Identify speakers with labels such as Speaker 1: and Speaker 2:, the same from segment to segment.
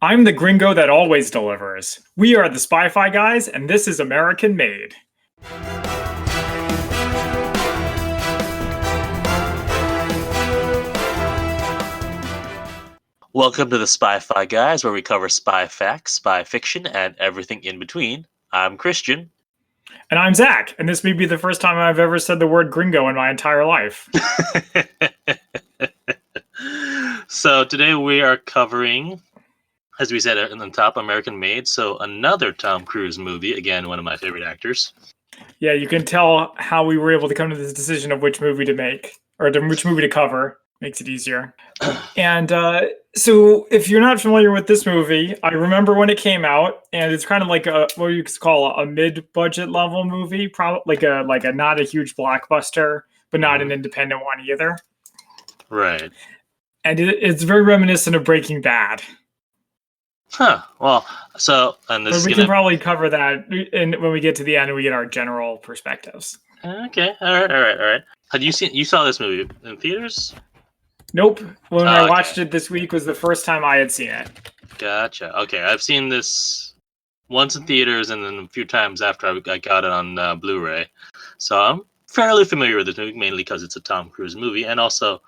Speaker 1: I'm the gringo that always delivers. We are the Spy-Fi guys, and this is American Made.
Speaker 2: Welcome to the Spy-Fi Guys, where we cover spy facts, spy fiction, and everything in between. I'm Christian.
Speaker 1: And I'm Zach, and this may be the first time I've ever said the word gringo in my entire life.
Speaker 2: So today we are covering, as we said in the top, American Made. So another Tom Cruise movie. Again, one of my favorite actors.
Speaker 1: Yeah, you can tell how we were able to come to this decision of which movie to make, or which movie to cover. Makes it easier. And so if you're not familiar with this movie, I remember when it came out, and it's kind of like what you could call a mid-budget level movie, probably like a not a huge blockbuster, but not an independent one either.
Speaker 2: Right.
Speaker 1: And it's very reminiscent of Breaking Bad.
Speaker 2: Huh. Well, so and this
Speaker 1: but
Speaker 2: is
Speaker 1: we
Speaker 2: gonna
Speaker 1: can probably cover that when we get to the end and we get our general perspectives.
Speaker 2: Okay. All right. Had you saw this movie in theaters?
Speaker 1: Nope. When I watched it this week was the first time I had seen it.
Speaker 2: Gotcha. Okay, I've seen this once in theaters and then a few times after I got it on Blu-ray. So I'm fairly familiar with this movie, mainly because it's a Tom Cruise movie, and also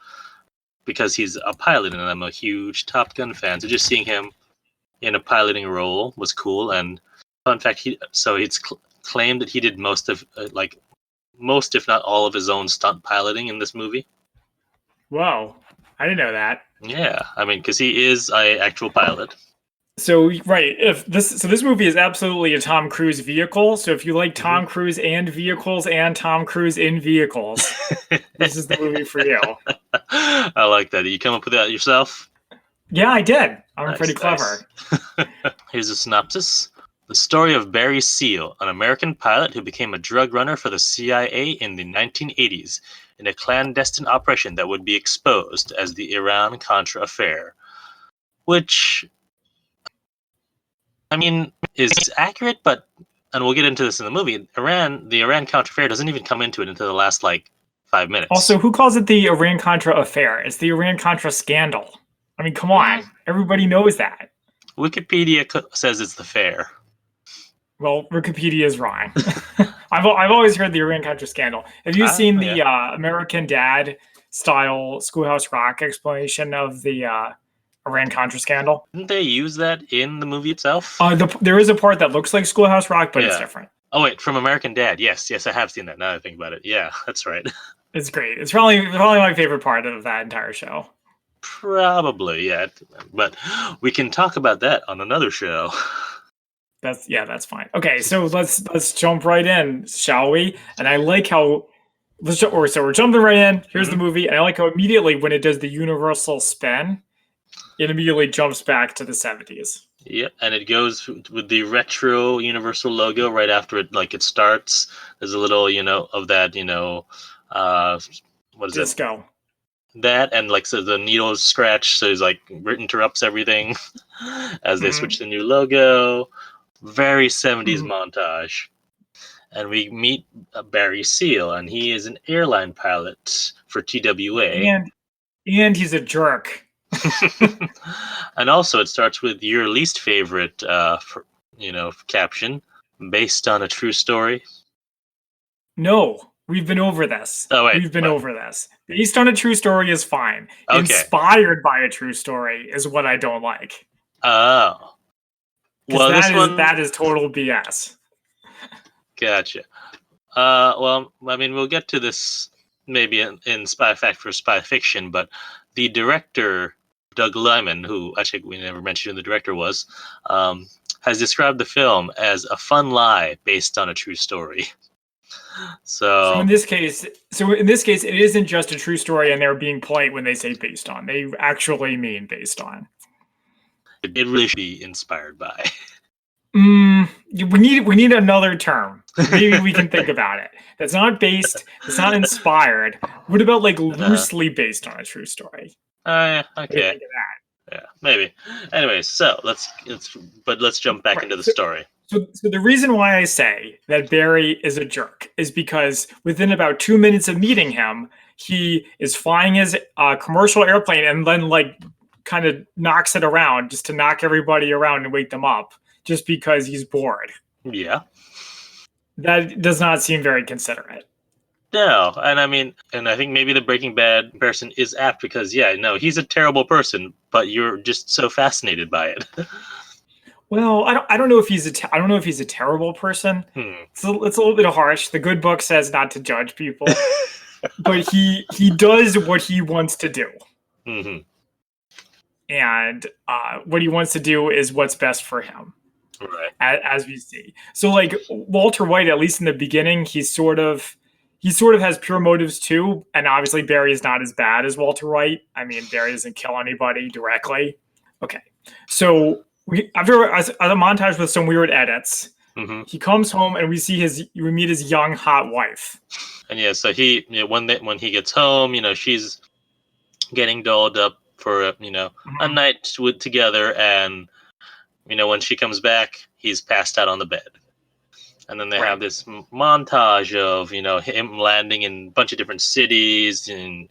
Speaker 2: because he's a pilot, and I'm a huge Top Gun fan. So just seeing him in a piloting role was cool. And fun fact, it's claimed that he did most, if not all, of his own stunt piloting in this movie.
Speaker 1: Whoa. I didn't know that.
Speaker 2: Yeah, I mean, because he is an actual pilot.
Speaker 1: So right, this movie is absolutely a Tom Cruise vehicle. So if you like Tom Cruise and vehicles and Tom Cruise in vehicles, this is the movie for you.
Speaker 2: I like that. Did you come up with that yourself?
Speaker 1: Yeah, I did. I'm pretty clever.
Speaker 2: Nice. Here's a synopsis. The story of Barry Seal, an American pilot who became a drug runner for the CIA in the 1980s in a clandestine operation that would be exposed as the Iran-Contra affair. Which, I mean, is accurate, and we'll get into this in the movie, the Iran-Contra affair doesn't even come into it until the last, 5 minutes.
Speaker 1: Also, who calls it the Iran-Contra affair? It's the Iran-Contra Scandal. I mean, come on. Everybody knows that.
Speaker 2: Wikipedia says it's the fair.
Speaker 1: Well, Wikipedia is wrong. I've always heard the Iran-Contra Scandal. Have you seen the American Dad style Schoolhouse Rock explanation of the Iran-Contra Scandal?
Speaker 2: Didn't they use that in the movie itself?
Speaker 1: There is a part that looks like Schoolhouse Rock, but it's different.
Speaker 2: Oh wait, from American Dad. Yes, I have seen that. Now that I think about it, yeah, that's right.
Speaker 1: It's great. It's probably my favorite part of that entire show.
Speaker 2: Probably, yeah. But we can talk about that on another show.
Speaker 1: That's fine. Okay, so let's jump right in, shall we? And I like how so we're jumping right in. Here's the movie, and I like how immediately when it does the universal spin, it immediately jumps back to the 70s.
Speaker 2: Yep, and it goes with the retro Universal logo right after it starts. There's a little, of that, what is
Speaker 1: Disco.
Speaker 2: That and so the needles scratch, so it interrupts everything as they switch the new logo. Very 70s montage. And we meet Barry Seal, and he is an airline pilot for TWA.
Speaker 1: And he's a jerk.
Speaker 2: And also it starts with your least favorite caption, based on a true story.
Speaker 1: No, we've been over this.
Speaker 2: Oh, wait,
Speaker 1: we've been over this. Based on a true story is fine.
Speaker 2: Okay.
Speaker 1: Inspired by a true story is what I don't like.
Speaker 2: Oh. Well,
Speaker 1: that is total BS.
Speaker 2: Gotcha. Well, I mean, we'll get to this maybe in Spy Fact for Spy Fiction, but the director, Doug Liman, who actually we never mentioned who the director was, has described the film as a fun lie based on a true story. So in this case,
Speaker 1: it isn't just a true story, and they're being polite when they say based on. They actually mean based on.
Speaker 2: It really should be inspired by.
Speaker 1: We need another term. Maybe we can think about it. That's not based. It's not inspired. What about loosely based on a true story?
Speaker 2: Okay.
Speaker 1: Think of that?
Speaker 2: Yeah, maybe. Anyways, so let's jump back into the story.
Speaker 1: So the reason why I say that Barry is a jerk is because within about 2 minutes of meeting him, he is flying his commercial airplane and then kind of knocks it around just to knock everybody around and wake them up just because he's bored.
Speaker 2: Yeah.
Speaker 1: That does not seem very considerate.
Speaker 2: No, and I think maybe the Breaking Bad person is apt because, yeah, no, he's a terrible person, but you're just so fascinated by it.
Speaker 1: Well, I don't know if he's I don't know if he's a terrible person. It's a little bit harsh. The good book says not to judge people, but he does what he wants to do, and what he wants to do is what's best for him,
Speaker 2: right?
Speaker 1: As we see. So, like Walter White, at least in the beginning, he sort of has pure motives too, and obviously Barry is not as bad as Walter White. I mean, Barry doesn't kill anybody directly. Okay, so. After a montage with some weird edits, he comes home and we meet his young hot wife.
Speaker 2: And yeah, so when he gets home, she's getting dolled up for a night together, and when she comes back, he's passed out on the bed. And then they have this montage of him landing in a bunch of different cities, and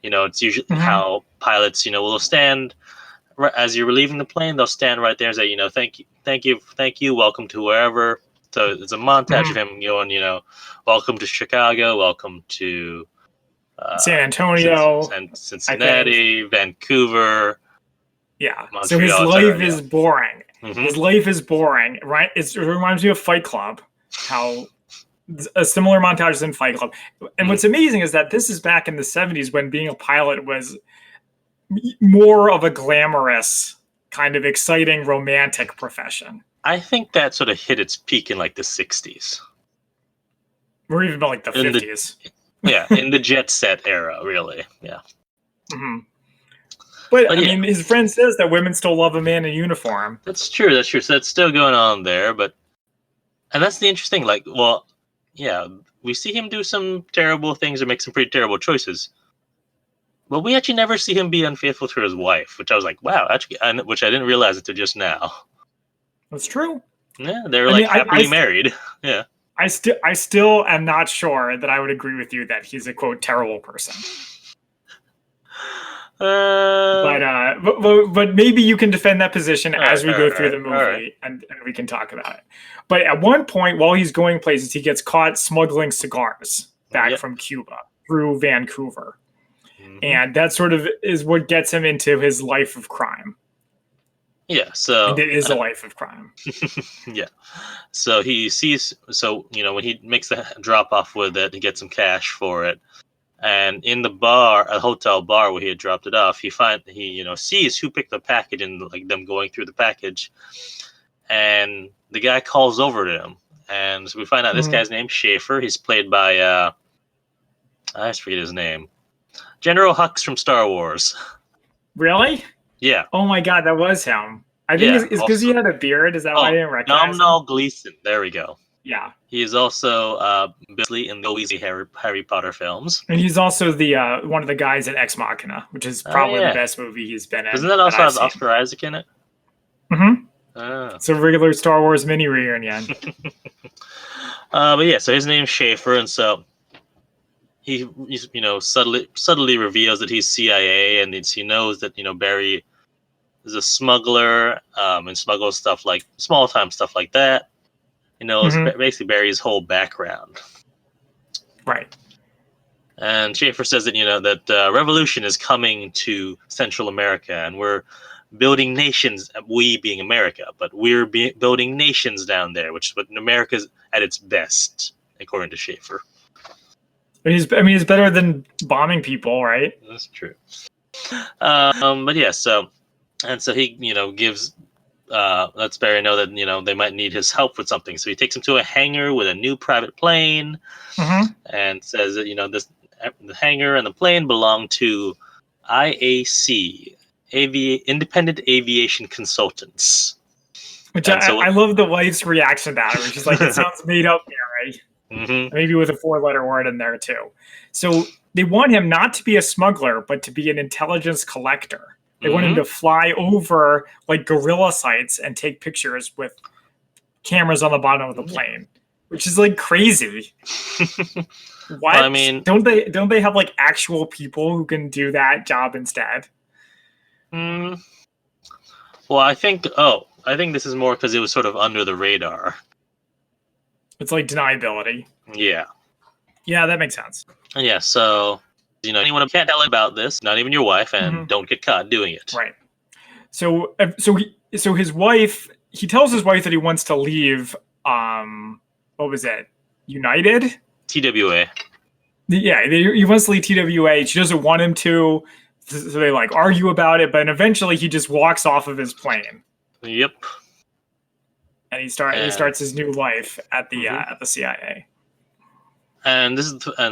Speaker 2: it's usually how pilots will stand. As you're leaving the plane, they'll stand right there and say, thank you, welcome to wherever. So it's a montage of him going, welcome to Chicago, welcome to
Speaker 1: San Antonio,
Speaker 2: Cincinnati, Vancouver.
Speaker 1: Yeah.
Speaker 2: Montreal,
Speaker 1: so his life is boring. His life is boring, right? It reminds me of Fight Club, how a similar montage is in Fight Club. And what's amazing is that this is back in the 70s when being a pilot was more of a glamorous, kind of exciting, romantic profession.
Speaker 2: I think that sort of hit its peak in like the 60s.
Speaker 1: Or even like the 50s.
Speaker 2: In the jet set era, really. Yeah.
Speaker 1: But I mean, his friend says that women still love a man in uniform.
Speaker 2: That's true. So that's still going on there. And that's the interesting, we see him do some terrible things or make some pretty terrible choices. But we actually never see him be unfaithful to his wife, which I was like, wow, actually, which I didn't realize until just now.
Speaker 1: That's true.
Speaker 2: Yeah, they're happily married. Yeah.
Speaker 1: I still am not sure that I would agree with you that he's a quote terrible person. But maybe you can defend that position as we go through the movie, and we can talk about it. But at one point, while he's going places, he gets caught smuggling cigars back from Cuba through Vancouver. And that sort of is what gets him into his life of crime.
Speaker 2: Yeah, so...
Speaker 1: And it is a life of crime.
Speaker 2: Yeah. So he sees... So, when he makes the drop-off with it, he gets some cash for it. And in the bar, a hotel bar where he had dropped it off, he sees who picked the package and them going through the package. And the guy calls over to him. And so we find out this guy's name's Schaefer. He's played by... I forget his name. General Hux from Star Wars.
Speaker 1: Really?
Speaker 2: Yeah.
Speaker 1: Oh my god, that was him. I think it's because he had a beard. Is that why I didn't recognize him?
Speaker 2: Domhnall Gleeson. There we go.
Speaker 1: Yeah.
Speaker 2: He is also Billy in the Weasley Harry Potter films.
Speaker 1: And he's also the one of the guys in Ex Machina, which is probably the best movie he's been in.
Speaker 2: Doesn't that also have Oscar Isaac in it?
Speaker 1: It's a regular Star Wars mini reunion.
Speaker 2: But yeah, so his name's Schaefer, and so he's subtly reveals that he's CIA, and he knows that Barry is a smuggler and smuggles stuff like small time stuff like that. He knows basically Barry's whole background.
Speaker 1: Right.
Speaker 2: And Schaefer says that that revolution is coming to Central America, and we're building nations. We being America, but we're building nations down there, which is what America's at its best, according to Schaefer.
Speaker 1: He's better than bombing people, right?
Speaker 2: That's true. But yeah, so he, gives lets Barry know that they might need his help with something. So he takes him to a hangar with a new private plane, and says that the hangar and the plane belong to IAC, Independent Aviation Consultants.
Speaker 1: Which I love the wife's reaction to that. Where she's like, "It sounds made up, Barry." Maybe with a 4-letter word in there too. So they want him not to be a smuggler, but to be an intelligence collector. They want him to fly over like guerrilla sites and take pictures with cameras on the bottom of the plane, which is like crazy. What? Don't they have like actual people who can do that job instead?
Speaker 2: Mm, well, I think this is more because it was sort of under the radar.
Speaker 1: It's like deniability.
Speaker 2: Yeah.
Speaker 1: Yeah, that makes sense.
Speaker 2: Yeah, so anyone can't tell about this, not even your wife, and
Speaker 1: Mhm.
Speaker 2: don't get caught doing it.
Speaker 1: Right. So his wife, he tells his wife that he wants to leave. What was it? United.
Speaker 2: TWA.
Speaker 1: Yeah, he wants to leave TWA. She doesn't want him to, so they like argue about it. But eventually, he just walks off of his plane
Speaker 2: Yep.
Speaker 1: and he starts his new life at the
Speaker 2: Mhm.
Speaker 1: CIA.
Speaker 2: And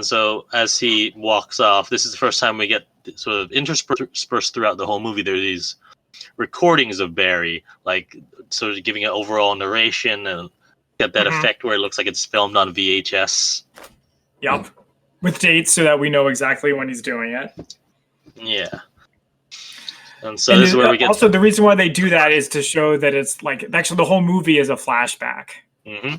Speaker 2: so as he walks off, this is the first time we get sort of interspersed throughout the whole movie. There are these recordings of Barry, like sort of giving an overall narration and get that
Speaker 1: Mhm.
Speaker 2: effect where it looks like it's filmed on VHS.
Speaker 1: Yep, with dates so that we know exactly when he's doing it.
Speaker 2: Yeah. And so this is where we get
Speaker 1: also the reason why they do that is to show that it's like actually the whole movie is a flashback.
Speaker 2: Mm-hmm.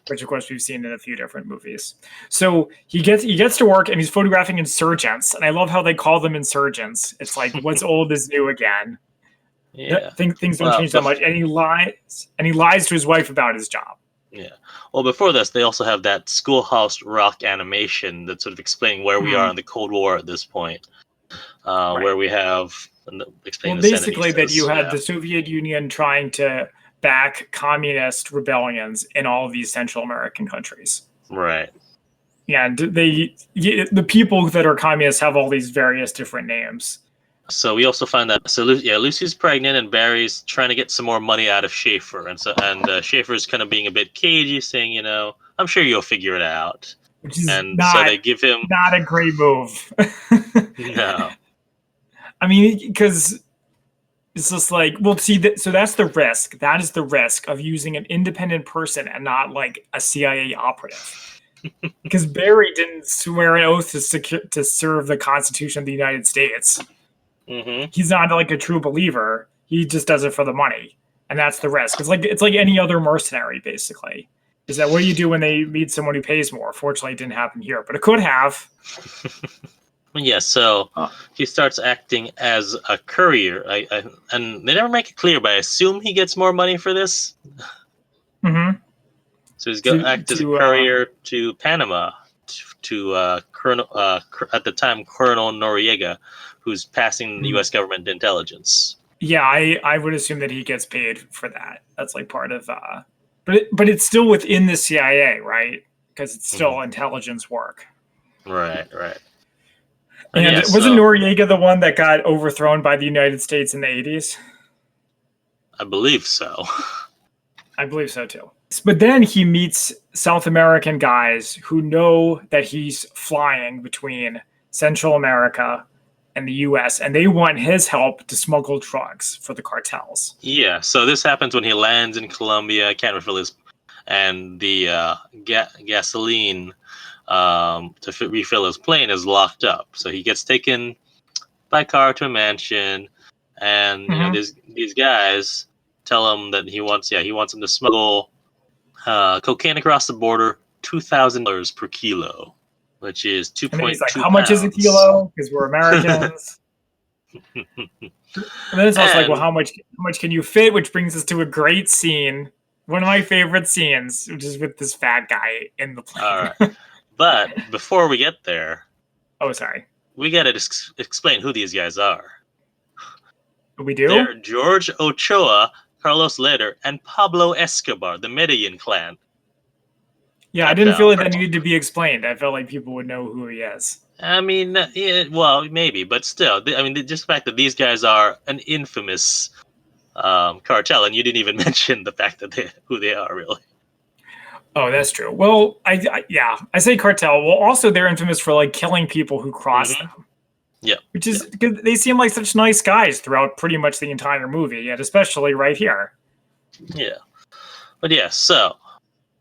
Speaker 1: Which of course we've seen in a few different movies. So he gets to work and he's photographing insurgents, and I love how they call them insurgents. It's like what's old is new again.
Speaker 2: Yeah.
Speaker 1: Things don't change that much, and he lies to his wife about his job.
Speaker 2: Yeah. Well, before this, they also have that Schoolhouse Rock animation that's sort of explaining where we are in the Cold War at this point, where we have explaining
Speaker 1: basically that you had
Speaker 2: yeah.
Speaker 1: the Soviet Union trying to back communist rebellions in all of these Central American countries.
Speaker 2: Right.
Speaker 1: And the people that are communists have all these various different names.
Speaker 2: So we also find that Lucy's pregnant and Barry's trying to get some more money out of Schaefer, and Schaefer's kind of being a bit cagey, saying, I'm sure you'll figure it out.
Speaker 1: Which is
Speaker 2: so they give him
Speaker 1: not a great move.
Speaker 2: No.
Speaker 1: I mean, because it's just like, well, see, so that's the risk. That is the risk of using an independent person and not like a CIA operative. Because Barry didn't swear an oath to serve the Constitution of the United States.
Speaker 2: Mm-hmm.
Speaker 1: He's not like a true believer. He just does it for the money, and that's the risk. It's like any other mercenary, basically. Is that what do you do when they meet someone who pays more? Fortunately, it didn't happen here, but it could have.
Speaker 2: Yeah, so he starts acting as a courier, and they never make it clear, but I assume he gets more money for this.
Speaker 1: Mm-hmm.
Speaker 2: So he's going to act as a courier to Panama, to Colonel, at the time, Colonel Noriega, who's passing the U.S. government intelligence.
Speaker 1: Yeah, I would assume that he gets paid for that. That's like part of, but it's still within the CIA, right? Because it's still intelligence work.
Speaker 2: Right.
Speaker 1: And wasn't Noriega the one that got overthrown by the United States in the 80s?
Speaker 2: I believe so.
Speaker 1: I believe so too. But then he meets South American guys who know that he's flying between Central America and the U.S., and they want his help to smuggle drugs for the cartels.
Speaker 2: Yeah, so this happens when he lands in Colombia, can't refill his, and the gasoline to refill his plane is locked up. So he gets taken by car to a mansion, and these guys tell him that he wants him to smuggle cocaine across the border, $2,000 per kilo, which is 2.2
Speaker 1: like, how much is a kilo? Because we're Americans. And then it's also like, well, how much can you fit? Which brings us to a great scene, one of my favorite scenes, which is with this fat guy in the plane.
Speaker 2: All right. But before we get there,
Speaker 1: sorry,
Speaker 2: we gotta explain who these guys are.
Speaker 1: We do?
Speaker 2: They're George Ochoa, Carlos Leder, and Pablo Escobar, the Medellin clan.
Speaker 1: Yeah, I didn't feel like that needed to be explained. I felt like people would know who he is.
Speaker 2: I mean, well, maybe, but still, I mean, just the fact that these guys are an infamous cartel, and you didn't even mention the fact that who they are, really.
Speaker 1: Oh, that's true. Well, I say cartel. Well, also they're infamous for like killing people who cross them.
Speaker 2: Yeah,
Speaker 1: which is because they seem like such nice guys throughout pretty much the entire movie, and especially right here.
Speaker 2: Yeah, but yeah, so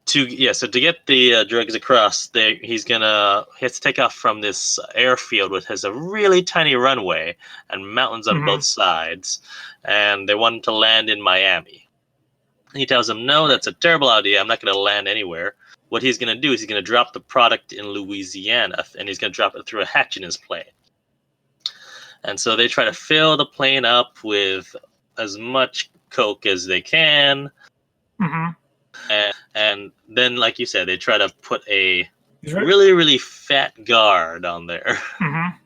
Speaker 2: to get the drugs across, he has to take off from this airfield, which has a really tiny runway and mountains on both sides, and they want him to land in Miami. He tells them, no, that's a terrible idea. I'm not going to land anywhere. What he's going to do is he's going to drop the product in Louisiana, and he's going to drop it through a hatch in his plane. And so they try to fill the plane up with as much coke as they can.
Speaker 1: Mm-hmm.
Speaker 2: And then, like you said, they try to put a
Speaker 1: Right.
Speaker 2: really, really fat guard on there.
Speaker 1: Mm-hmm.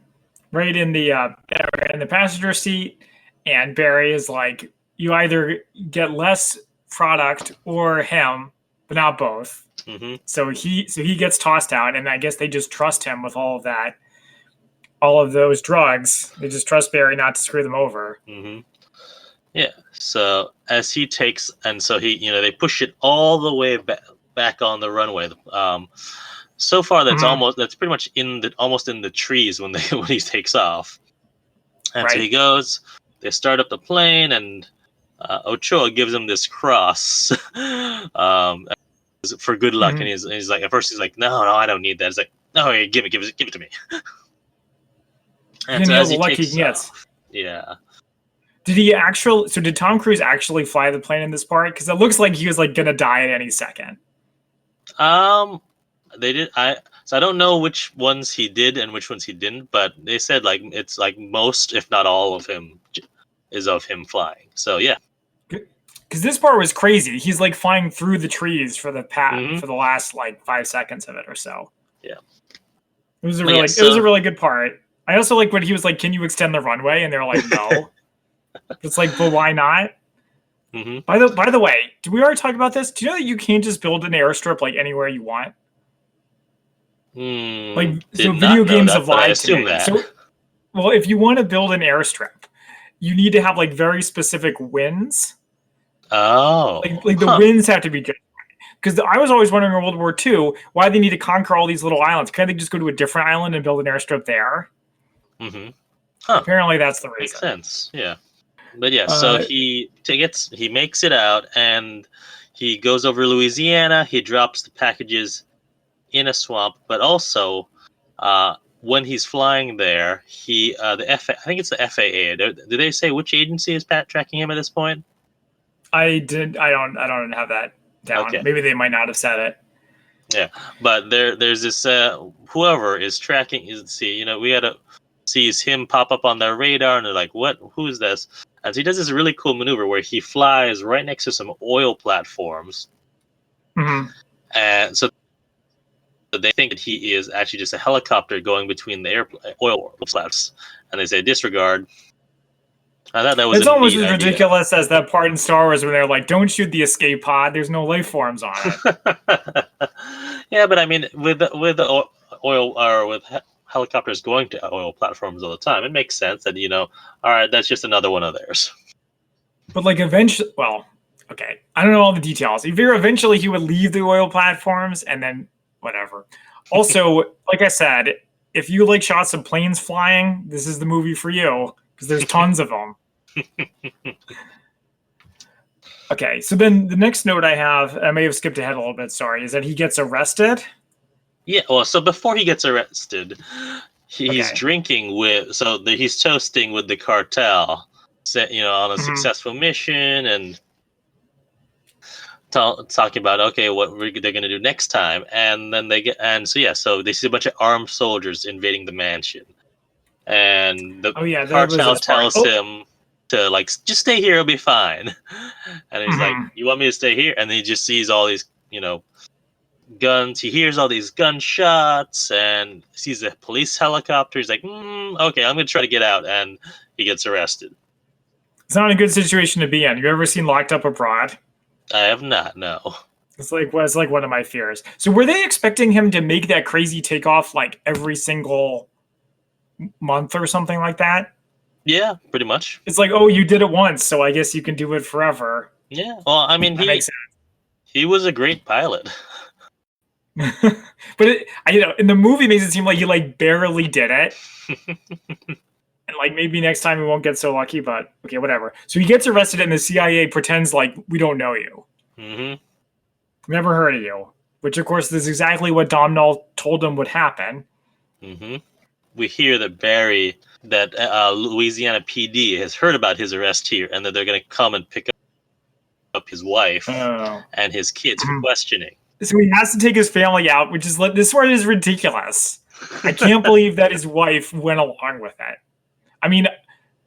Speaker 1: Right in the passenger seat, and Barry is like, you either get less product or him, but not both.
Speaker 2: Mm-hmm.
Speaker 1: So he gets tossed out, and I guess they just trust him with all of those drugs. They just trust Barry not to screw them over.
Speaker 2: Mm-hmm. Yeah. So as he takes, and so they push it all the way back on the runway. So far that's pretty much almost in the trees when he takes off. And so he goes. They start up the plane, and Ochoa gives him this cross for good luck. And he's like, at first he's like, no, I don't need that. It's like, no, hey, give it to me. And so as he takes off, yeah.
Speaker 1: Did Tom Cruise actually fly the plane in this part? Because it looks like he was like gonna die at any second.
Speaker 2: They did. I don't know which ones he did and which ones he didn't, but they said like it's like most, if not all, of him is of him flying. So yeah.
Speaker 1: Because this part was crazy. He's like flying through the trees for the last like 5 seconds of it or so.
Speaker 2: Yeah.
Speaker 1: It was a really good part. I also like when he was like, "Can you extend the runway?" And they're like, "No." It's like, but why not?
Speaker 2: Mm-hmm.
Speaker 1: By the way, did we already talk about this? Do you know that you can't just build an airstrip like anywhere you want? Video games have lied to me. So, well, if you want to build an airstrip, you need to have like very specific winds.
Speaker 2: Oh,
Speaker 1: like the winds have to be good. Because I was always wondering in World War II why they need to conquer all these little islands. Can't they just go to a different island and build an airstrip there?
Speaker 2: Mm-hmm.
Speaker 1: Apparently, that's the reason.
Speaker 2: Makes sense. Yeah, but yeah. So he makes it out, and he goes over Louisiana. He drops the packages in a swamp, but also when he's flying there, I think it's the FAA. Did they say which agency is tracking him at this point? I
Speaker 1: don't have that down.
Speaker 2: Okay.
Speaker 1: Maybe they might not have said it.
Speaker 2: Yeah, but there's this whoever is tracking. We gotta sees him pop up on their radar, and they're like, "What? Who's this?" And so he does this really cool maneuver where he flies right next to some oil platforms, and so they think that he is actually just a helicopter going between the oil flats, and they say disregard. I thought that was
Speaker 1: almost as ridiculous as that part in Star Wars where they're like, "Don't shoot the escape pod. There's no life forms on it."
Speaker 2: Yeah, but I mean, with the oil or with helicopters going to oil platforms all the time, it makes sense that all right, that's just another one of theirs.
Speaker 1: But like eventually, well, okay, I don't know all the details. You figure eventually he would leave the oil platforms and then whatever. Also, like I said, if you like shots of planes flying, this is the movie for you because there's tons of them. Okay, so then the next note I have, I may have skipped ahead a little bit, sorry, is that he gets arrested.
Speaker 2: Yeah, well, so before he gets arrested, he's drinking he's toasting with the cartel, on a successful mission, and talking about what they're going to do next time, and then so they see a bunch of armed soldiers invading the mansion, and the cartel tells him to just stay here, it'll be fine, and he's like, "You want me to stay here?" And then he just sees all these guns. He hears all these gunshots and sees a police helicopter. He's like, "Okay, I'm gonna try to get out," and he gets arrested.
Speaker 1: It's not a good situation to be in. You ever seen Locked Up Abroad?
Speaker 2: I have not, no.
Speaker 1: It's like one of my fears. So were they expecting him to make that crazy takeoff like every single month or something like that?
Speaker 2: Yeah, pretty much.
Speaker 1: It's like, oh, you did it once, so I guess you can do it forever.
Speaker 2: Yeah, well, I mean, he was a great pilot.
Speaker 1: But in the movie, it makes it seem like he barely did it. And maybe next time we won't get so lucky, but okay, whatever. So he gets arrested and the CIA pretends like we don't know you. Mm-hmm. Never heard of you. Which, of course, is exactly what Domhnall told him would happen.
Speaker 2: Mm-hmm. We hear that Louisiana PD has heard about his arrest here and that they're going to come and pick up his wife and his kids for questioning.
Speaker 1: So he has to take his family out, which is this one is ridiculous. I can't believe that his wife went along with it. I mean,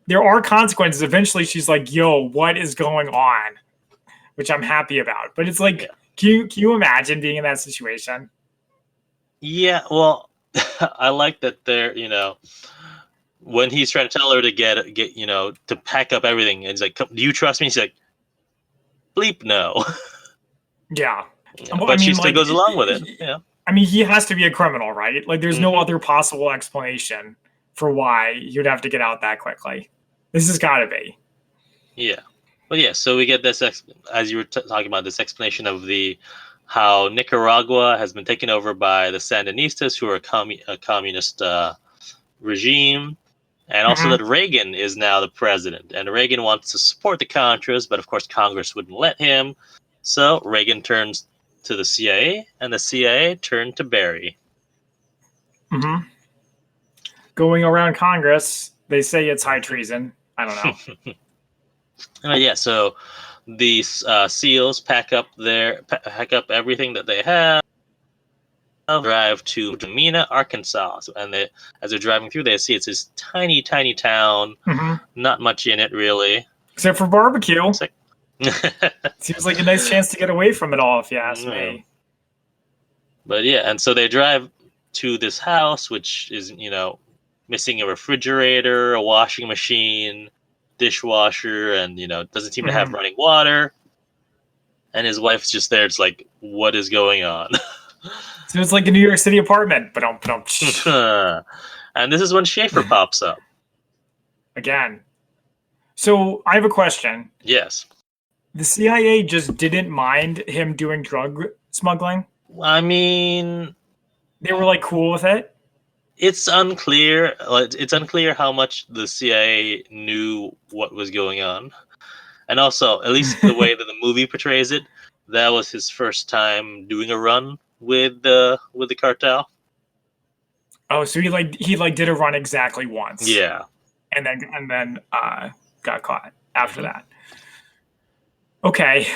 Speaker 1: there are consequences. Eventually, she's like, "Yo, what is going on?" Which I'm happy about. But it's like, can you imagine being in that situation?
Speaker 2: Yeah, well, I like that they're, when he's trying to tell her to get to pack up everything, and he's like, "Do you trust me?" She's like, "Bleep, no."
Speaker 1: Yeah.
Speaker 2: Yeah,
Speaker 1: I
Speaker 2: but she
Speaker 1: mean,
Speaker 2: still
Speaker 1: like,
Speaker 2: goes along with it. Yeah.
Speaker 1: I mean, he has to be a criminal, right? Like, there's no
Speaker 2: Hmm.
Speaker 1: other possible explanation for why you'd have to get out that quickly. This has got to be.
Speaker 2: Yeah. But yeah, so we get this as you were talking about, this explanation of how Nicaragua has been taken over by the Sandinistas, who are a communist regime, and also
Speaker 1: Mhm.
Speaker 2: that Reagan is now the president, and Reagan wants to support the Contras, but of course Congress wouldn't let him. So Reagan turns to the CIA, and the CIA turned to Barry.
Speaker 1: Mhm. Going around Congress, they say it's high treason. I don't know.
Speaker 2: Yeah, so these SEALs pack up everything that they have, drive to Mena, Arkansas, and as they're driving through, they see it's this tiny, tiny town,
Speaker 1: Mhm.
Speaker 2: not much in it really.
Speaker 1: Except for barbecue.
Speaker 2: It's like,
Speaker 1: Seems like a nice chance to get away from it all, if you ask
Speaker 2: yeah.
Speaker 1: me.
Speaker 2: But yeah, and so they drive to this house, which is missing a refrigerator, a washing machine, dishwasher, and doesn't seem to have
Speaker 1: Mhm.
Speaker 2: running water. And his wife's just there. It's like, what is going on?
Speaker 1: So it's like a New York City apartment, but
Speaker 2: And this is when Schaefer pops up.
Speaker 1: again. So I have a question.
Speaker 2: Yes.
Speaker 1: The CIA just didn't mind him doing drug smuggling.
Speaker 2: I mean,
Speaker 1: They were like cool with it.
Speaker 2: it's unclear. It's unclear how much the CIA knew what was going on, and also, at least the way that the movie portrays it, that was his first time doing a run with the cartel.
Speaker 1: Oh, so he did a run exactly once,
Speaker 2: Yeah.
Speaker 1: and then got caught after
Speaker 2: Hmm.
Speaker 1: that. Okay,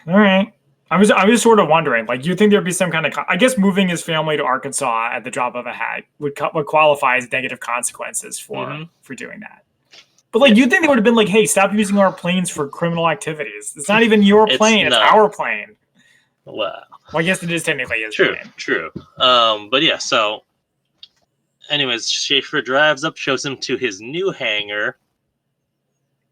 Speaker 1: all right. I was sort of wondering, like, you think there'd be some kind of, I guess, moving his family to Arkansas at the drop of a hat would qualify as negative consequences
Speaker 2: Hmm.
Speaker 1: for doing that. But
Speaker 2: Yeah.
Speaker 1: like, you'd think they would have been like, hey, stop using our planes for criminal activities. It's not even your
Speaker 2: It's
Speaker 1: plane; it's
Speaker 2: not.
Speaker 1: our plane.
Speaker 2: Well,
Speaker 1: Well, I guess it is technically his
Speaker 2: true,
Speaker 1: plane.
Speaker 2: true. But yeah. So, anyways, Schaefer drives up, shows him to his new hangar,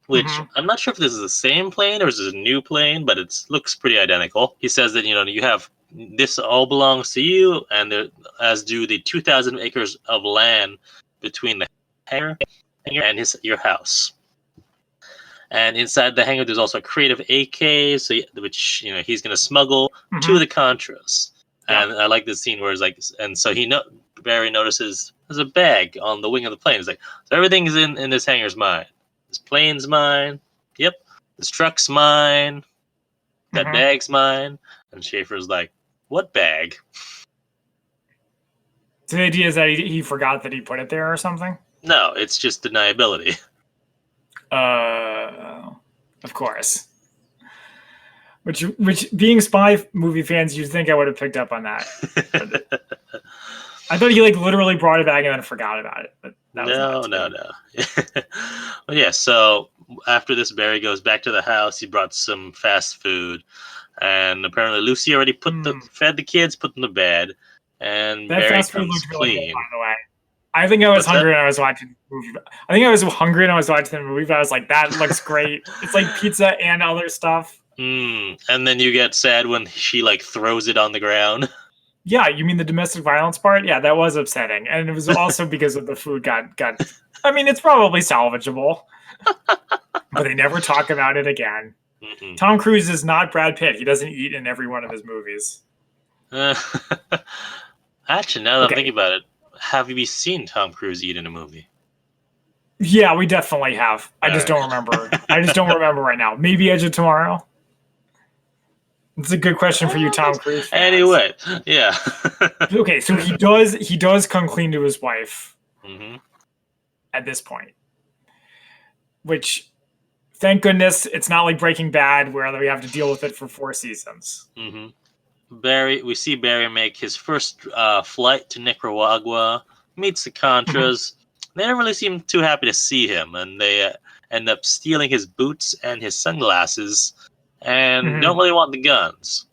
Speaker 2: which
Speaker 1: Hmm.
Speaker 2: I'm not sure if this is the same plane or is this a new plane, but it looks pretty identical. He says that you have this all belongs to you, and as do the 2,000 acres of land between the hangar and your house. And inside the hangar, there's also a crate of AKs, which he's going to smuggle to
Speaker 1: Hmm.
Speaker 2: the Contras.
Speaker 1: Yep.
Speaker 2: And I like this scene where it's like, and so Barry notices there's a bag on the wing of the plane. It's like, so everything's in this hangar's mine. This plane's mine. Yep. This truck's mine. That
Speaker 1: Hmm.
Speaker 2: bag's mine. And Schaefer's like, what bag?
Speaker 1: So the idea is that he forgot that he put it there or something.
Speaker 2: No, it's just deniability.
Speaker 1: Of course. Which being spy movie fans, you'd think I would have picked up on that. But I thought he like literally brought it back and then forgot about it, but that was not
Speaker 2: No.
Speaker 1: true.
Speaker 2: Well, yeah, so after this, Barry goes back to the house. He brought some fast food. And apparently Lucy already fed the kids, put them to bed. And
Speaker 1: That
Speaker 2: Barry
Speaker 1: fast food
Speaker 2: comes
Speaker 1: looked really good, by
Speaker 2: clean.
Speaker 1: the way. I think I was
Speaker 2: What's that?
Speaker 1: hungry and I was watching the movie. I think I was hungry and I was watching the movie, but I was like, that looks great. It's like pizza and other stuff.
Speaker 2: And then you get sad when she like throws it on the ground.
Speaker 1: Yeah, you mean the domestic violence part? Yeah, that was upsetting. And it was also because of the food got I mean, it's probably salvageable. But they never talk about it again.
Speaker 2: Mm-mm.
Speaker 1: Tom Cruise is not Brad Pitt. He doesn't eat in every one of his movies.
Speaker 2: Actually, now that I'm thinking
Speaker 1: Okay.
Speaker 2: about it, have you seen Tom Cruise eat in a movie?
Speaker 1: Yeah, we definitely have. I
Speaker 2: All
Speaker 1: just
Speaker 2: right.
Speaker 1: don't remember. I just don't remember right now. Maybe Edge of Tomorrow. It's a good question for you, Tom Cruise fans.
Speaker 2: Anyway, yeah.
Speaker 1: Okay, so he does come clean to his wife
Speaker 2: Mm-hmm.
Speaker 1: at this point, which thank goodness it's not like Breaking Bad where we have to deal with it for 4 seasons.
Speaker 2: Mm-hmm. We see Barry make his first flight to Nicaragua, meets the Contras, They don't really seem too happy to see him, and they end up stealing his boots and his sunglasses, and don't really want the guns.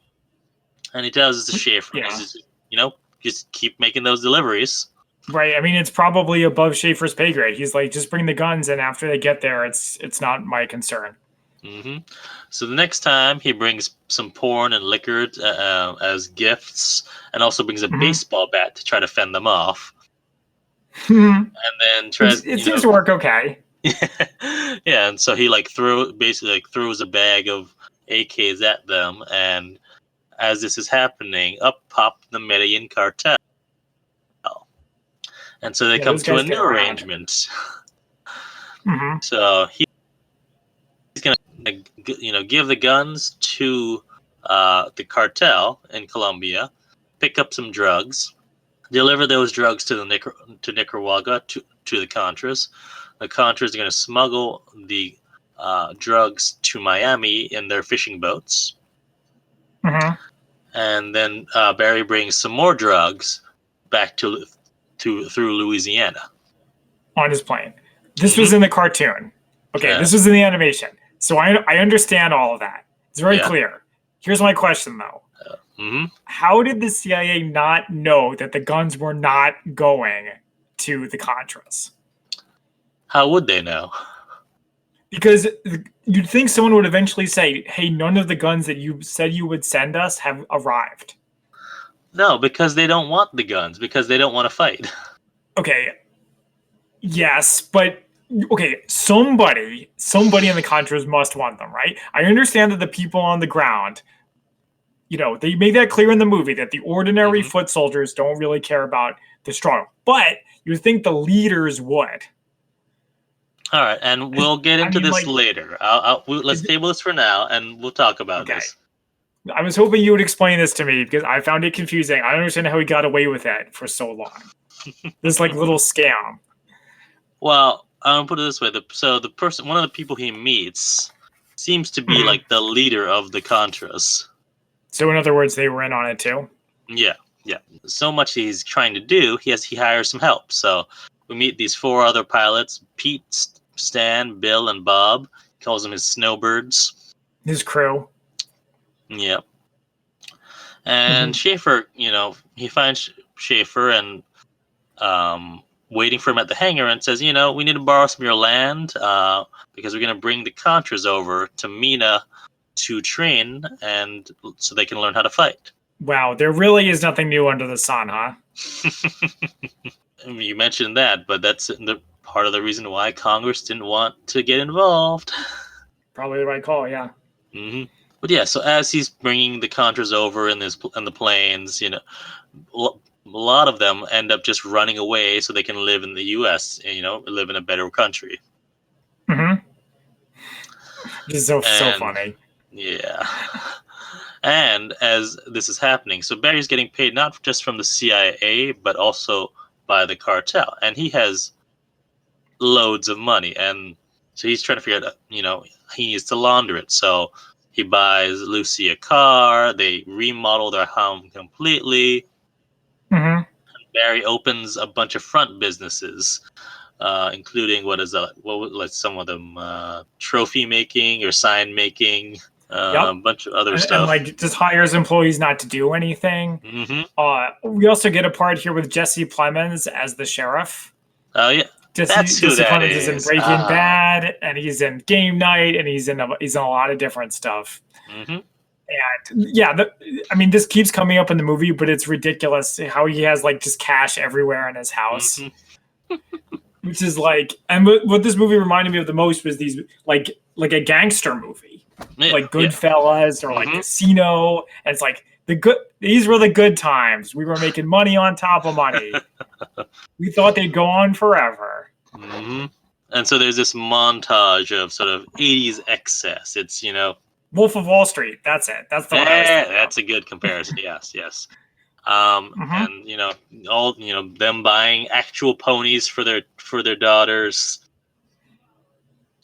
Speaker 2: And he tells us to Schaefer,
Speaker 1: Yeah.
Speaker 2: just, just keep making those deliveries.
Speaker 1: Right. I mean, it's probably above Schaefer's pay grade. He's like, just bring the guns, and after they get there, it's not my concern.
Speaker 2: hmm So the next time he brings some porn and liquor as gifts, and also brings a baseball bat to try to fend them off. And then tries.
Speaker 1: It seems to work okay.
Speaker 2: Yeah, and so he basically throws a bag of AKs at them, and as this is happening, up pop the Medellin cartel, and so they come to a new arrangement. So he's gonna, give the guns to the cartel in Colombia, pick up some drugs, deliver those drugs to Nicaragua to the Contras. The Contras are going to smuggle the drugs to Miami in their fishing boats. And then Barry brings some more drugs back through Louisiana
Speaker 1: on his plane. This was in the cartoon. Okay, this was in the animation. So I understand all of that. It's very clear. Here's my question, though. How did the CIA not know that the guns were not going to the Contras?
Speaker 2: How would they know?
Speaker 1: Because you'd think someone would eventually say, hey, none of the guns that you said you would send us have arrived.
Speaker 2: No, because they don't want the guns, because they don't want to fight.
Speaker 1: Okay. Yes, but okay, somebody in the Contras must want them, right? I understand that the people on the ground, they made that clear in the movie that the ordinary foot soldiers don't really care about the struggle. But you would think the leaders would.
Speaker 2: All right, and we'll get into this later. Let's table this for now, and we'll talk about this.
Speaker 1: I was hoping you would explain this to me because I found it confusing. I don't understand how he got away with it for so long. This little scam.
Speaker 2: Well, I'll put it this way: one of the people he meets, seems to be like the leader of the Contras.
Speaker 1: So, in other words, they were in on it too.
Speaker 2: Yeah. So much he's trying to do, he hires some help. So we meet these 4 other pilots: Pete, Stan, Bill, and Bob. He calls them his snowbirds.
Speaker 1: His crew.
Speaker 2: Yep. And Schaefer, he finds Schaefer and waiting for him at the hangar and says, we need to borrow some of your land because we're going to bring the Contras over to Mina to train and so they can learn how to fight.
Speaker 1: Wow, there really is nothing new under the sun, huh?
Speaker 2: You mentioned that, but that's the part of the reason why Congress didn't want to get involved.
Speaker 1: Probably the right call, yeah.
Speaker 2: But yeah, so as he's bringing the Contras over in the planes, a lot of them end up just running away so they can live in the U.S. and live in a better country.
Speaker 1: Which is so funny.
Speaker 2: Yeah. And as this is happening, so Barry's getting paid not just from the CIA, but also by the cartel. And he has loads of money. And so he's trying to figure out, he needs to launder it. So he buys Lucy a car. They remodel their home completely. And Barry opens a bunch of front businesses, including some of them trophy making or sign making. A bunch of other stuff.
Speaker 1: And just hires employees not to do anything. We also get a part here with Jesse Plemons as the sheriff.
Speaker 2: Oh, yeah.
Speaker 1: Jesse Plemons is in Breaking Bad, and he's in Game Night, and he's in a lot of different stuff. And this keeps coming up in the movie, but it's ridiculous how he has just cash everywhere in his house. Which is and what this movie reminded me of the most was these like a gangster movie. Like Goodfellas or Casino, and it's these were the good times. We were making money on top of money. We thought they'd go on forever.
Speaker 2: And so there's this montage of sort of 80s excess. It's
Speaker 1: Wolf of Wall Street. That's it. That's the one.
Speaker 2: That's a good comparison. Yes. And all them buying actual ponies for their daughters,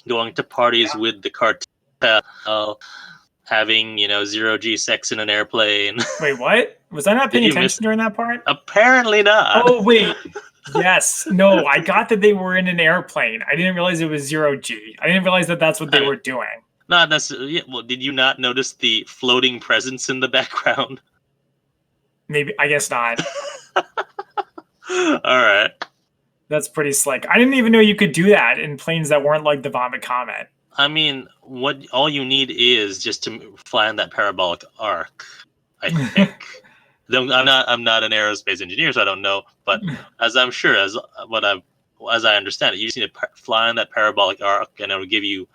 Speaker 2: going to parties with the cartel. Having 0G sex in an airplane.
Speaker 1: Wait, what? Was I not paying attention during that part?
Speaker 2: Apparently not.
Speaker 1: Oh wait, Yes. No, I got that they were in an airplane. I didn't realize it was zero G. I didn't realize that that's what they
Speaker 2: I mean,
Speaker 1: were doing.
Speaker 2: not necessarily. Yeah, well, did you not notice the floating presence in the background?
Speaker 1: Maybe, I guess not.
Speaker 2: All right.
Speaker 1: That's pretty slick. I didn't even know you could do that in planes that weren't like the Vomit Comet.
Speaker 2: I mean, what all you need is just to fly in that parabolic arc. I think. I'm not an aerospace engineer, so I don't know. But as I'm sure, as I understand it, you just need to fly in that parabolic arc, and it'll give you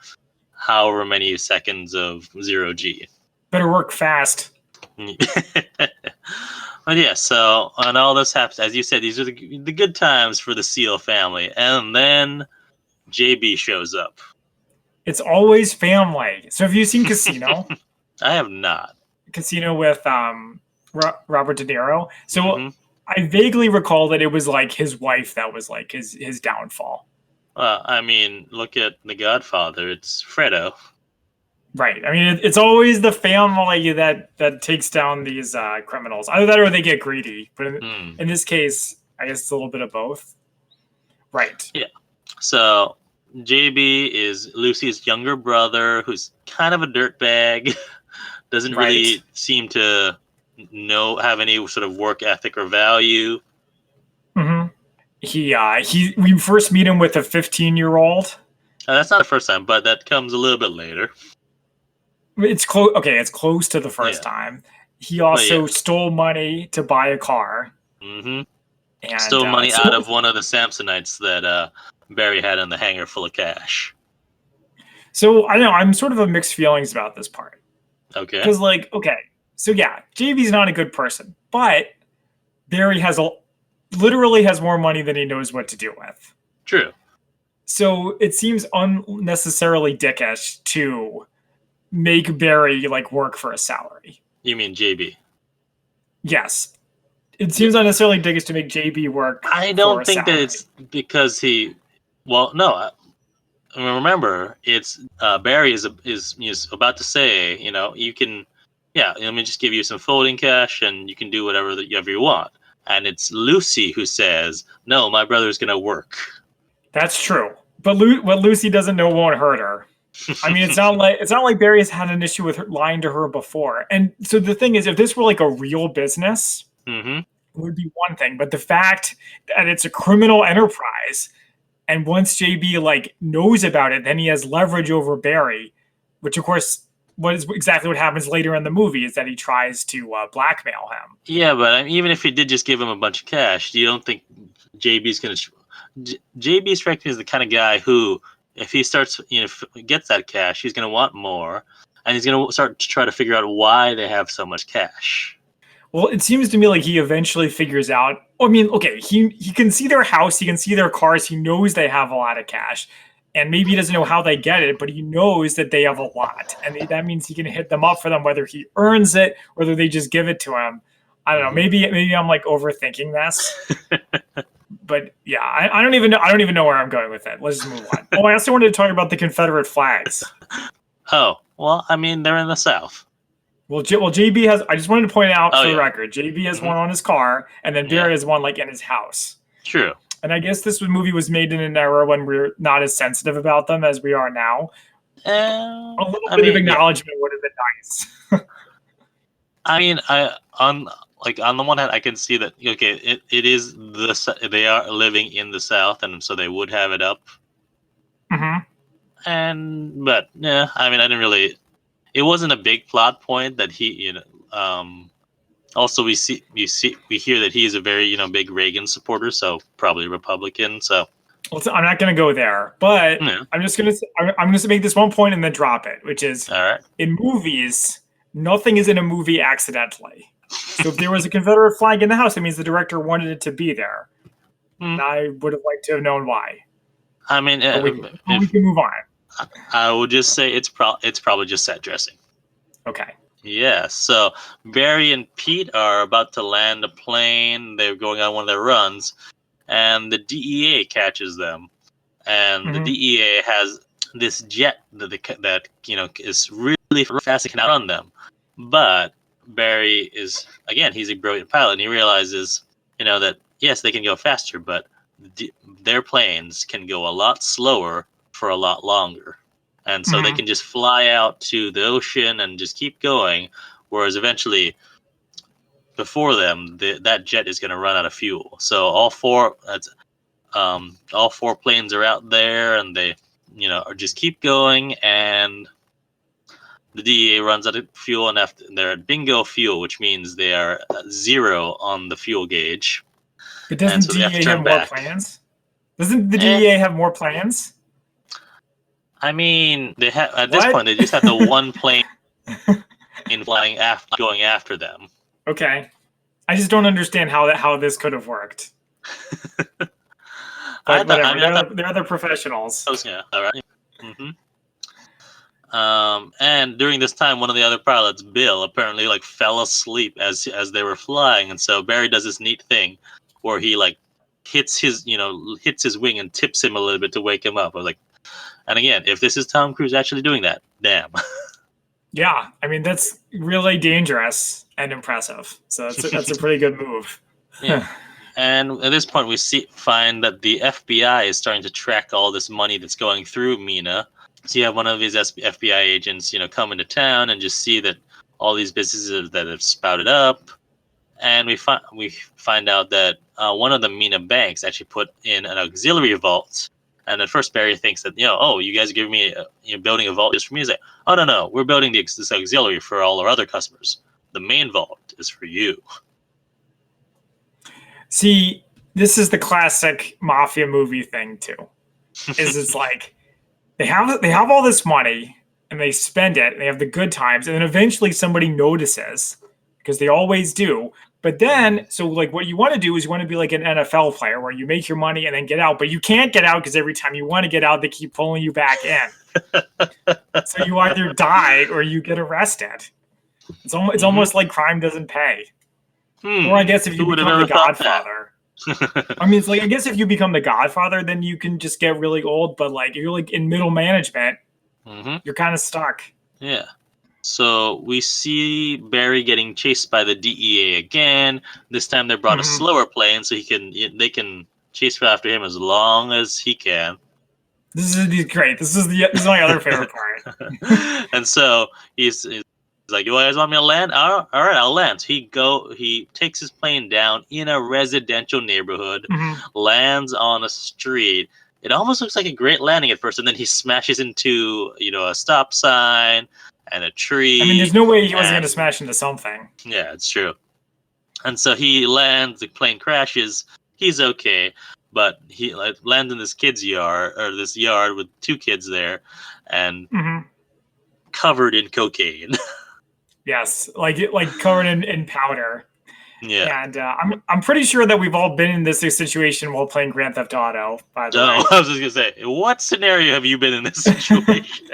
Speaker 2: however many seconds of zero G.
Speaker 1: Better work fast.
Speaker 2: But yeah, so and all this happens, as you said, these are the good times for the Seal family, and then JB shows up.
Speaker 1: It's always family. So have you seen Casino?
Speaker 2: I have not.
Speaker 1: Casino with Robert De Niro. So
Speaker 2: Mm-hmm.
Speaker 1: I vaguely recall that it was like his wife that was like his downfall.
Speaker 2: I mean, look at The Godfather. It's Fredo.
Speaker 1: Right. I mean, it's always the family that takes down these criminals. Either that or they get greedy. But in this case, I guess it's a little bit of both. Right.
Speaker 2: Yeah. So JB is Lucy's younger brother, who's kind of a dirtbag. Doesn't really seem to have any sort of work ethic or value.
Speaker 1: Mm-hmm. We first meet him with a 15-year-old.
Speaker 2: That's not the first time, but that comes a little bit later.
Speaker 1: It's close. Okay, it's close to the first time. He also stole money to buy a car.
Speaker 2: Mm-hmm.
Speaker 1: And
Speaker 2: stole money out of one of the Samsonites that Barry had in the hangar full of cash.
Speaker 1: So I don't know. I'm sort of of mixed feelings about this part.
Speaker 2: Okay.
Speaker 1: Because so yeah, JB's not a good person, but Barry literally has more money than he knows what to do with.
Speaker 2: True.
Speaker 1: So it seems unnecessarily dickish to make Barry work for a salary.
Speaker 2: You mean JB?
Speaker 1: Yes. It seems unnecessarily dickish to make JB work.
Speaker 2: I don't think that it's because he. Well, no. Remember, it's Barry is about to say, you can, let me just give you some folding cash and you can do whatever you want. And it's Lucy who says, "No, my brother's gonna work."
Speaker 1: That's true, but what Lucy doesn't know won't hurt her. I mean, it's not like Barry has had an issue with her lying to her before. And so the thing is, if this were like a real business, it would be one thing. But the fact that it's a criminal enterprise, and once JB knows about it, then he has leverage over Barry, which of course, exactly what happens later in the movie is that he tries to blackmail him.
Speaker 2: Yeah, but even if he did just give him a bunch of cash, you don't think JB's going to? JB strikes me as the kind of guy who, if he starts, gets that cash, he's going to want more, and he's going to start to try to figure out why they have so much cash.
Speaker 1: Well, it seems to me like he eventually figures out. I mean, okay, he can see their house, he can see their cars, he knows they have a lot of cash, and maybe he doesn't know how they get it, but he knows that they have a lot, and that means he can hit them up for them, whether he earns it, whether they just give it to him. I don't know. Maybe I'm overthinking this. But yeah, I don't even know where I'm going with it. Let's just move on. Oh, I also wanted to talk about the Confederate flags.
Speaker 2: Oh, well, I mean, they're in the South.
Speaker 1: Well, JB has. I just wanted to point out for the record, JB has one on his car, and then Barry has one in his house.
Speaker 2: True.
Speaker 1: And I guess this movie was made in an era when we're not as sensitive about them as we are now. A little bit of acknowledgement would have been nice.
Speaker 2: I mean, on the one hand, I can see that. Okay, it is they are living in the South, and so they would have it up.
Speaker 1: Mm-hmm.
Speaker 2: But yeah, I mean, I didn't really. It wasn't a big plot point that he, Also, we hear that he is a very big Reagan supporter, so probably Republican. So.
Speaker 1: Well, I'm not going to go there, but I'm just going to make this one point and then drop it, which is in movies, nothing is in a movie accidentally. So if there was a Confederate flag in the house, it means the director wanted it to be there. And I would have liked to have known why.
Speaker 2: I mean,
Speaker 1: we can move on.
Speaker 2: I would just say it's probably just set dressing.
Speaker 1: Okay.
Speaker 2: Yeah, so Barry and Pete are about to land a plane. They're going on one of their runs, and the DEA catches them. And the DEA has this jet that is really fast and can outrun them. But Barry is, again, he's a brilliant pilot, and he realizes, that yes, they can go faster, but their planes can go a lot slower for a lot longer. And so they can just fly out to the ocean and just keep going, whereas eventually, before them, that jet is going to run out of fuel. So all four planes are out there, and they, just keep going, and the DEA runs out of fuel, and after they're at bingo fuel, which means they are at 0 on the fuel gauge.
Speaker 1: But doesn't
Speaker 2: so
Speaker 1: DEA have more plans? Doesn't the DEA have more plans?
Speaker 2: I mean, they have at this point they just have the one plane flying going after them.
Speaker 1: Okay, I just don't understand how this could have worked. But whatever, they're other professionals.
Speaker 2: Yeah, all right. And during this time, one of the other pilots, Bill, apparently fell asleep as they were flying, and so Barry does this neat thing where he hits his wing and tips him a little bit to wake him up. I was like, and again, if this is Tom Cruise actually doing that, damn.
Speaker 1: Yeah, I mean that's really dangerous and impressive. So that's a pretty good move.
Speaker 2: Yeah. And at this point, we find that the FBI is starting to track all this money that's going through Mina. So you have one of these FBI agents, come into town and just see that all these businesses that have sprouted up. And we find out that one of the Mina banks actually put in an auxiliary vault. And at first, Barry thinks that, you guys are giving me building a vault just for me. He's like, oh, no, we're building this auxiliary for all our other customers. The main vault is for you.
Speaker 1: See, this is the classic mafia movie thing too. It's like they have all this money and they spend it and they have the good times, and then eventually somebody notices, because they always do. But then, so what you want to do is you want to be like an NFL player where you make your money and then get out, but you can't get out because every time you want to get out, they keep pulling you back in. So you either die or you get arrested. It's almost like crime doesn't pay. Or I guess if you become the Godfather. I mean, it's I guess if you become the Godfather, then you can just get really old. But if you're in middle management, you're kind of stuck.
Speaker 2: Yeah. So we see Barry getting chased by the DEA again. This time they brought a slower plane, so they can chase after him as long as he can.
Speaker 1: This is great. This is my other favorite part.
Speaker 2: And so he's like, you guys want me to land? All right, I'll land. So he takes his plane down in a residential neighborhood, lands on a street. It almost looks like a great landing at first, and then he smashes into a stop sign and a tree.
Speaker 1: I mean, there's no way he wasn't going to smash into something.
Speaker 2: Yeah, it's true. And so he lands, the plane crashes. He's okay, but he lands in this kid's yard, or this yard with 2 kids there, and covered in cocaine.
Speaker 1: Yes, covered in powder.
Speaker 2: Yeah.
Speaker 1: And I'm pretty sure that we've all been in this situation while playing Grand Theft Auto, by the way.
Speaker 2: I was just going to say, what scenario have you been in this situation?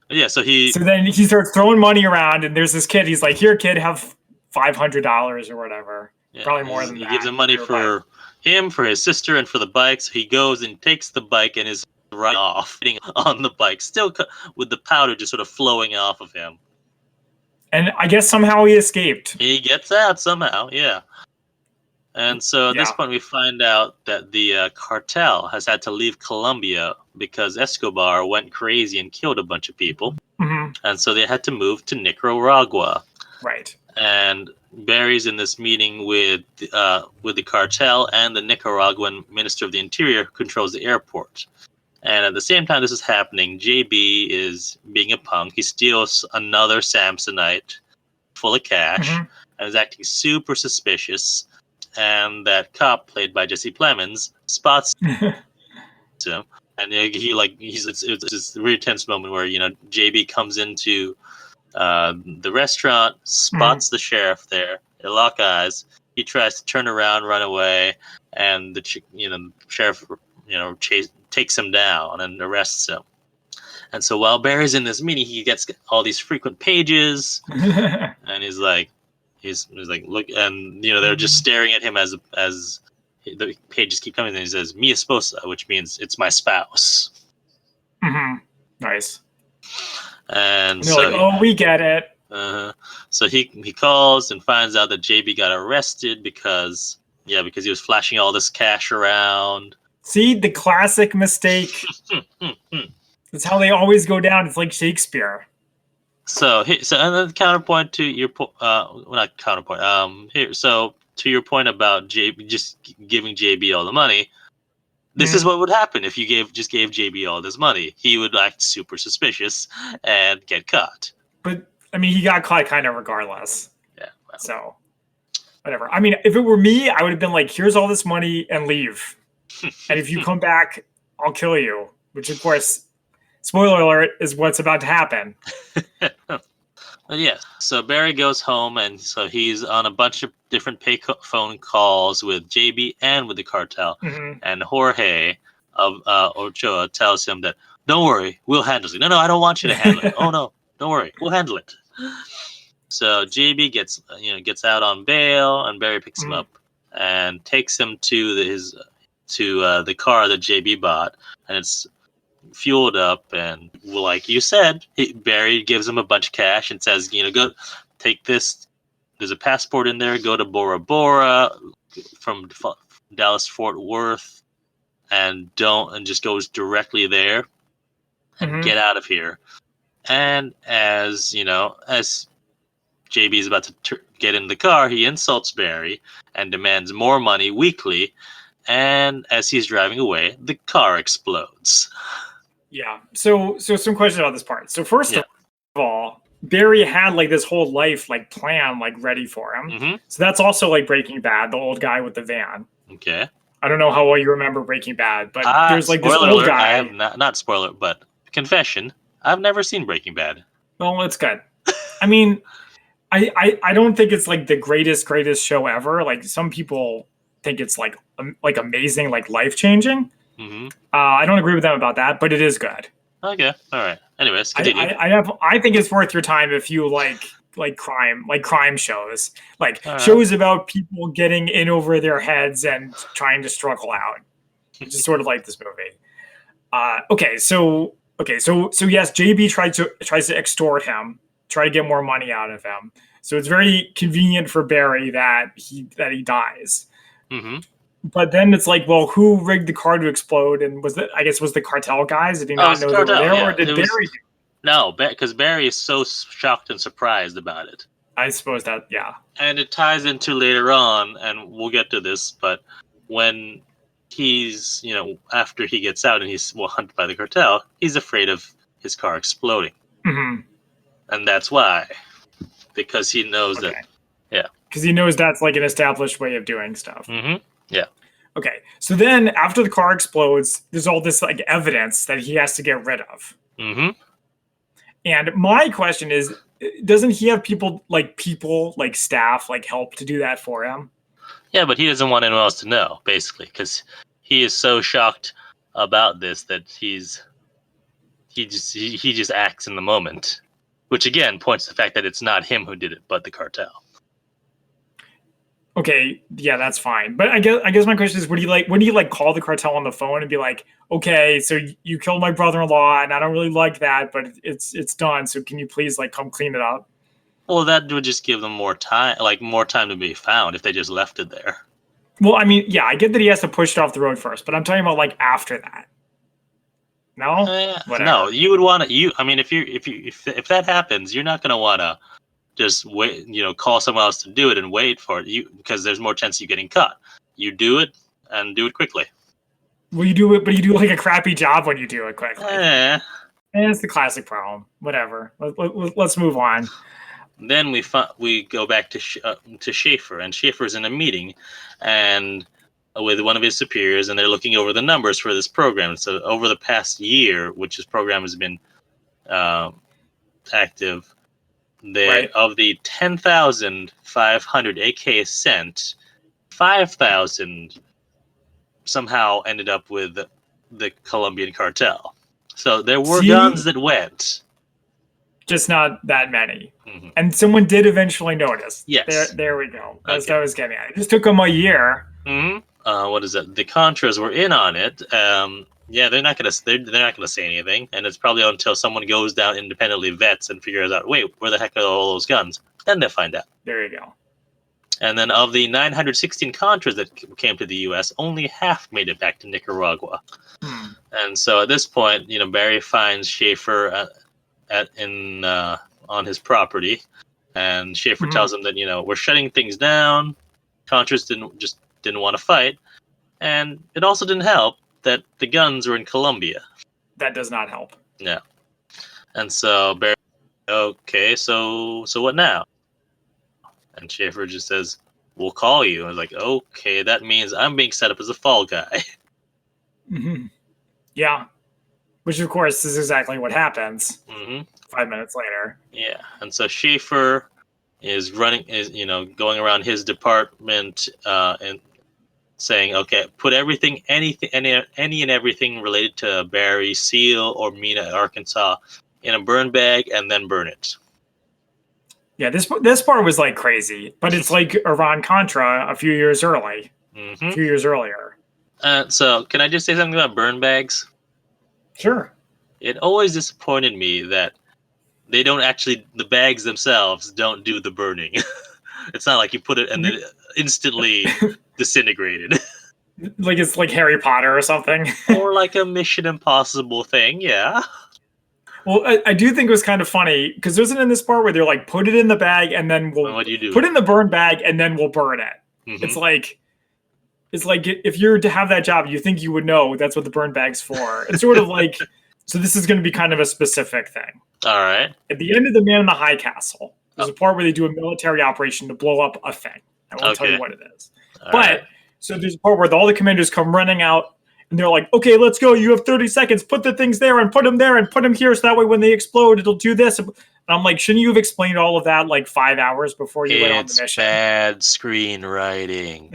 Speaker 2: Yeah, so
Speaker 1: then he starts throwing money around, and there's this kid. He's like, here, kid, have $500 or whatever. Yeah, probably more than that.
Speaker 2: He gives him money for him, for his sister, and for the bike. So he goes and takes the bike and is right off on the bike, still with the powder just sort of flowing off of him.
Speaker 1: And I guess somehow he escaped.
Speaker 2: He gets out somehow, yeah. And so at this point, we find out that the cartel has had to leave Colombia because Escobar went crazy and killed a bunch of people. And so they had to move to Nicaragua.
Speaker 1: Right.
Speaker 2: And Barry's in this meeting with the cartel and the Nicaraguan Minister of the Interior, who controls the airport. And at the same time this is happening, JB is being a punk. He steals another Samsonite full of cash and is acting super suspicious. And that cop, played by Jesse Plemons, spots him. And it's this really tense moment where JB comes into the restaurant, spots the sheriff there. They lock eyes. He tries to turn around, run away, and the sheriff takes him down and arrests him. And so while Barry's in this meeting, he gets all these frequent pages, and he's like, look, and they're just staring at him as the pages keep coming, and he says, "Mi esposa," which means it's my spouse.
Speaker 1: Nice.
Speaker 2: And
Speaker 1: they're like, "Oh, we get it."
Speaker 2: So he calls and finds out that JB got arrested because he was flashing all this cash around.
Speaker 1: See, the classic mistake. That's how they always go down. It's like Shakespeare.
Speaker 2: So and then counterpoint to your not counterpoint. So to your point about JB just giving JB all the money, this is what would happen if you gave JB all this money. He would act super suspicious and get caught.
Speaker 1: But I mean, he got caught kind of regardless.
Speaker 2: Yeah. Well.
Speaker 1: So whatever. I mean, if it were me, I would have been like, "Here's all this money and leave." And if you come back, I'll kill you. Which, of course, spoiler alert, is what's about to happen.
Speaker 2: Yeah. So Barry goes home, and so he's on a bunch of different phone calls with JB and with the cartel. And Jorge of Ochoa tells him that, "Don't worry, we'll handle it." No, I don't want you to handle it. Oh no, don't worry, we'll handle it. So JB gets out on bail, and Barry picks him up and takes him to the car that JB bought, and it's fueled up. And like you said, Barry gives him a bunch of cash and says, "Go take this. There's a passport in there. Go to Bora Bora from Dallas Fort Worth, and just goes directly there and get out of here." And as JB is about to get in the car, he insults Barry and demands more money weekly. And as he's driving away, the car explodes.
Speaker 1: Yeah. So some questions about this part. So first of all, Barry had like this whole life like plan like ready for him. So that's also like Breaking Bad, the old guy with the van.
Speaker 2: Okay.
Speaker 1: I don't know how well you remember Breaking Bad, but there's like this old
Speaker 2: alert,
Speaker 1: guy.
Speaker 2: I have not spoiler, but confession, I've never seen Breaking Bad.
Speaker 1: Well, it's good. I mean, I don't think it's like the greatest show ever. Like some people think it's like amazing, like life changing. I don't agree with them about that, but it is good.
Speaker 2: Okay, all right. Anyways, continue.
Speaker 1: I think it's worth your time if you like crime shows, shows about people getting in over their heads and trying to struggle out. Just sort of like this movie. So yes, JB tries to extort him, try to get more money out of him. So it's very convenient for Barry that he dies. But then it's like, well, who rigged the car to explode? And was the cartel guys? Did he not know they were there, or did Barry?
Speaker 2: No, because Barry is so shocked and surprised about it.
Speaker 1: I suppose that, yeah.
Speaker 2: And it ties into later on, and we'll get to this, but when he's, after he gets out and he's hunted by the cartel, he's afraid of his car exploding. And that's why. Because he knows that,
Speaker 1: because he knows that's like an established way of doing stuff.
Speaker 2: Yeah.
Speaker 1: Okay. So then after the car explodes, there's all this like evidence that he has to get rid of. And my question is, doesn't he have people like staff, like help to do that for him?
Speaker 2: Yeah, but he doesn't want anyone else to know, basically, because he is so shocked about this that he just acts in the moment, which again points to the fact that it's not him who did it, but the cartel.
Speaker 1: Okay, yeah, that's fine. But I guess my question is, would he call the cartel on the phone and be like, okay, so you killed my brother-in-law, and I don't really like that, but it's done. So can you please come clean it up?
Speaker 2: Well, that would just give them more time to be found if they just left it there.
Speaker 1: Well, I mean, yeah, I get that he has to push it off the road first, but I'm talking about after that. No,
Speaker 2: no, you would want to. I mean, if that happens, you're not going to want to just wait, call someone else to do it and wait for it, because there's more chance of you getting caught. You do it and do it quickly. Well,
Speaker 1: you do it, but you do a crappy job when you do it quickly.
Speaker 2: And
Speaker 1: it's the classic problem. Whatever. Let's move on.
Speaker 2: Then we go back to Schaefer, and Schaefer's in a meeting, and with one of his superiors, and they're looking over the numbers for this program. So over the past year, which this program has been active, of the 10,500 AK sent, 5,000 somehow ended up with the Colombian cartel. So there were guns that went.
Speaker 1: Just not that many. And someone did eventually notice.
Speaker 2: Yes.
Speaker 1: There we go. That's what I was getting at. It just took them a year.
Speaker 2: What is it? The Contras were in on it. Yeah, they're not gonna say anything, and it's probably until someone goes down independently, vets, and figures out, wait, where the heck are all those guns? Then they'll find out.
Speaker 1: There you go.
Speaker 2: And then of the 916 Contras that came to the U.S., only half made it back to Nicaragua. And so at this point, Barry finds Schaefer on his property, and Schaefer tells him that we're shutting things down. Contras didn't want to fight, and it also didn't help that the guns were in Colombia.
Speaker 1: That does not help.
Speaker 2: Yeah. And so Barry, okay, so what now? And Schaefer just says, we'll call you. I was like, okay, that means I'm being set up as a fall guy.
Speaker 1: Yeah. Which, of course, is exactly what happens 5 minutes later.
Speaker 2: Yeah. And so Schaefer is going around his department and saying, okay, put any and everything related to Barry, Seal, or Mina, Arkansas in a burn bag and then burn it.
Speaker 1: Yeah, this part was like crazy, but it's like Iran-Contra a few years earlier.
Speaker 2: So can I just say something about burn bags?
Speaker 1: Sure.
Speaker 2: It always disappointed me that the bags themselves don't do the burning. It's not like you put it and then instantly disintegrated.
Speaker 1: Like it's like Harry Potter or something.
Speaker 2: Or like a Mission Impossible thing, yeah.
Speaker 1: Well, I do think it was kind of funny because wasn't in this part where they're like, put it in the bag and then
Speaker 2: what do you do?
Speaker 1: Put it in the burn bag and then we'll burn it. It's like if you're to have that job, you think you would know that's what the burn bag's for. It's sort of like, so this is going to be kind of a specific thing.
Speaker 2: All right.
Speaker 1: At the end of The Man in the High Castle, there's a part where they do a military operation to blow up a thing. I won't tell you what it is. So there's a part where all the commanders come running out and they're like, okay, let's go. You have 30 seconds. Put the things there and put them there and put them here. So that way when they explode, it'll do this. And I'm like, shouldn't you have explained all of that like 5 hours before you went on the mission?
Speaker 2: It's bad screenwriting.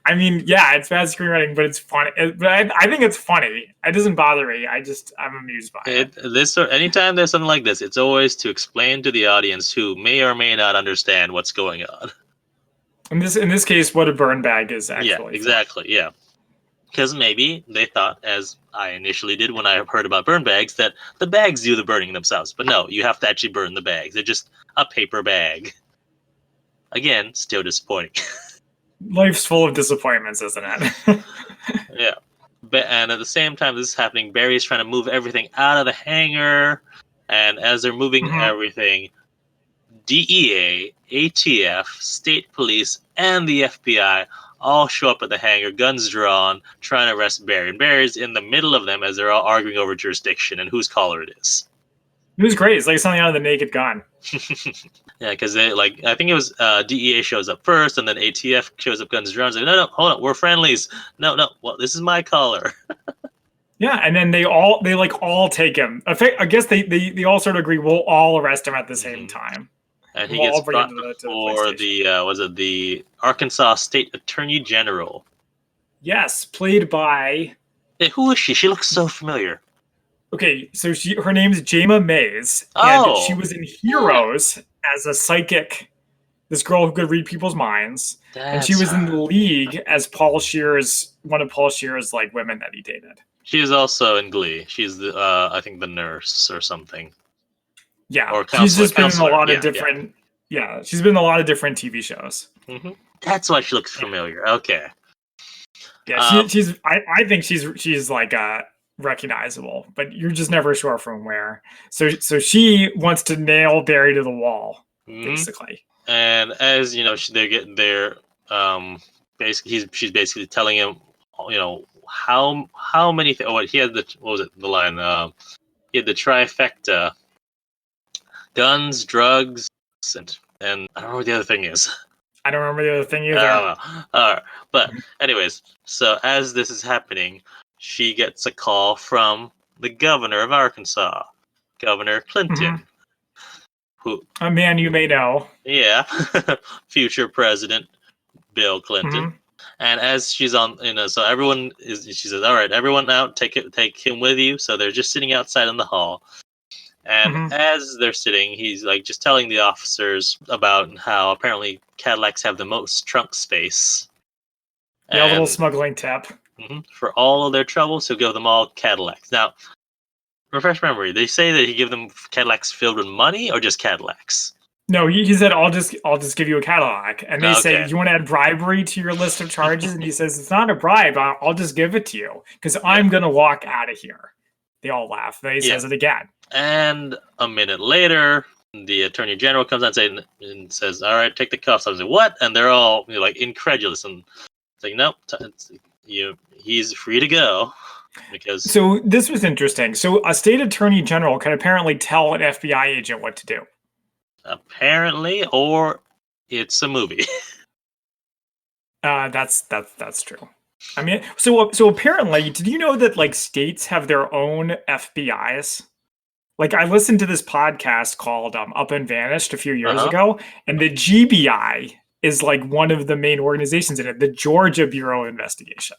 Speaker 1: I mean, yeah, it's bad screenwriting, but it's funny. But I think it's funny. It doesn't bother me. I'm amused by it.
Speaker 2: Anytime there's something like this, it's always to explain to the audience who may or may not understand what's going on.
Speaker 1: In this case, what a burn bag is actually.
Speaker 2: Yeah, exactly. Yeah. Because maybe they thought, as I initially did when I heard about burn bags, that the bags do the burning themselves. But no, you have to actually burn the bags. They're just a paper bag. Again, still disappointing.
Speaker 1: Life's full of disappointments, isn't it?
Speaker 2: Yeah. And at the same time this is happening, Barry's trying to move everything out of the hangar. And as they're moving everything, DEA, ATF, state police, and the FBI all show up at the hangar, guns drawn, trying to arrest Barry. And Barry's in the middle of them as they're all arguing over jurisdiction and whose caller it is.
Speaker 1: It was great. It's like something out of The Naked Gun.
Speaker 2: Yeah, because I think it was DEA shows up first, and then ATF shows up, guns drawn. Like, no, hold on, we're friendlies. No, well, this is my caller.
Speaker 1: Yeah, and then they all take him. I guess they all sort of agree we'll all arrest him at the same time.
Speaker 2: And he gets brought before the Arkansas State Attorney General.
Speaker 1: Yes, played by...
Speaker 2: Hey, who is she? She looks so familiar.
Speaker 1: Okay, so her name is Jayma Mays, and she was in Heroes as a psychic, this girl who could read people's minds, and she was in The League as one of Paul Shear's like women that he dated.
Speaker 2: She is also in Glee. She's I think the nurse or something.
Speaker 1: Yeah,
Speaker 2: or
Speaker 1: she's just been in a lot of different. Yeah, she's been in a lot of different TV shows.
Speaker 2: That's why she looks familiar. Okay.
Speaker 1: Yeah, she's. I think she's like recognizable, but you're just never sure from where. So she wants to nail Barry to the wall, basically.
Speaker 2: And as you know, they're getting there. Basically, she's basically telling him, how many. He had the line? He had the trifecta. Guns, drugs, and I don't know what the other thing is.
Speaker 1: I don't remember the other thing either.
Speaker 2: I don't know. But anyways, so as this is happening, she gets a call from the governor of Arkansas, Governor Clinton, who
Speaker 1: a man you may know.
Speaker 2: Yeah, future President Bill Clinton. And as she's on, so she says, "All right, everyone out, take him with you." So they're just sitting outside in the hall. And as they're sitting, he's like just telling the officers about how apparently Cadillacs have the most trunk space.
Speaker 1: Yeah, a little smuggling tip.
Speaker 2: For all of their troubles, he'll give them all Cadillacs. Now, refresh memory. They say that he give them Cadillacs filled with money, or just Cadillacs.
Speaker 1: No, he said, I'll just give you a Cadillac. And they say,
Speaker 2: Okay.
Speaker 1: you want to add bribery to your list of charges? And he says, it's not a bribe. I'll just give it to you because I'm going to walk out of here. They all laugh. Then he says it again.
Speaker 2: And a minute later, the attorney general comes out and says, all right, take the cuffs. I was like, what? And they're all like incredulous. And it's like, nope, he's free to go. Because
Speaker 1: So this was interesting. So a state attorney general can apparently tell an FBI agent what to do.
Speaker 2: Apparently, or it's a movie.
Speaker 1: That's true. I mean, so apparently, did you know that like states have their own FBIs? Like I listened to this podcast called Up and Vanished a few years ago, and the GBI is like one of the main organizations in it, the Georgia Bureau of Investigation.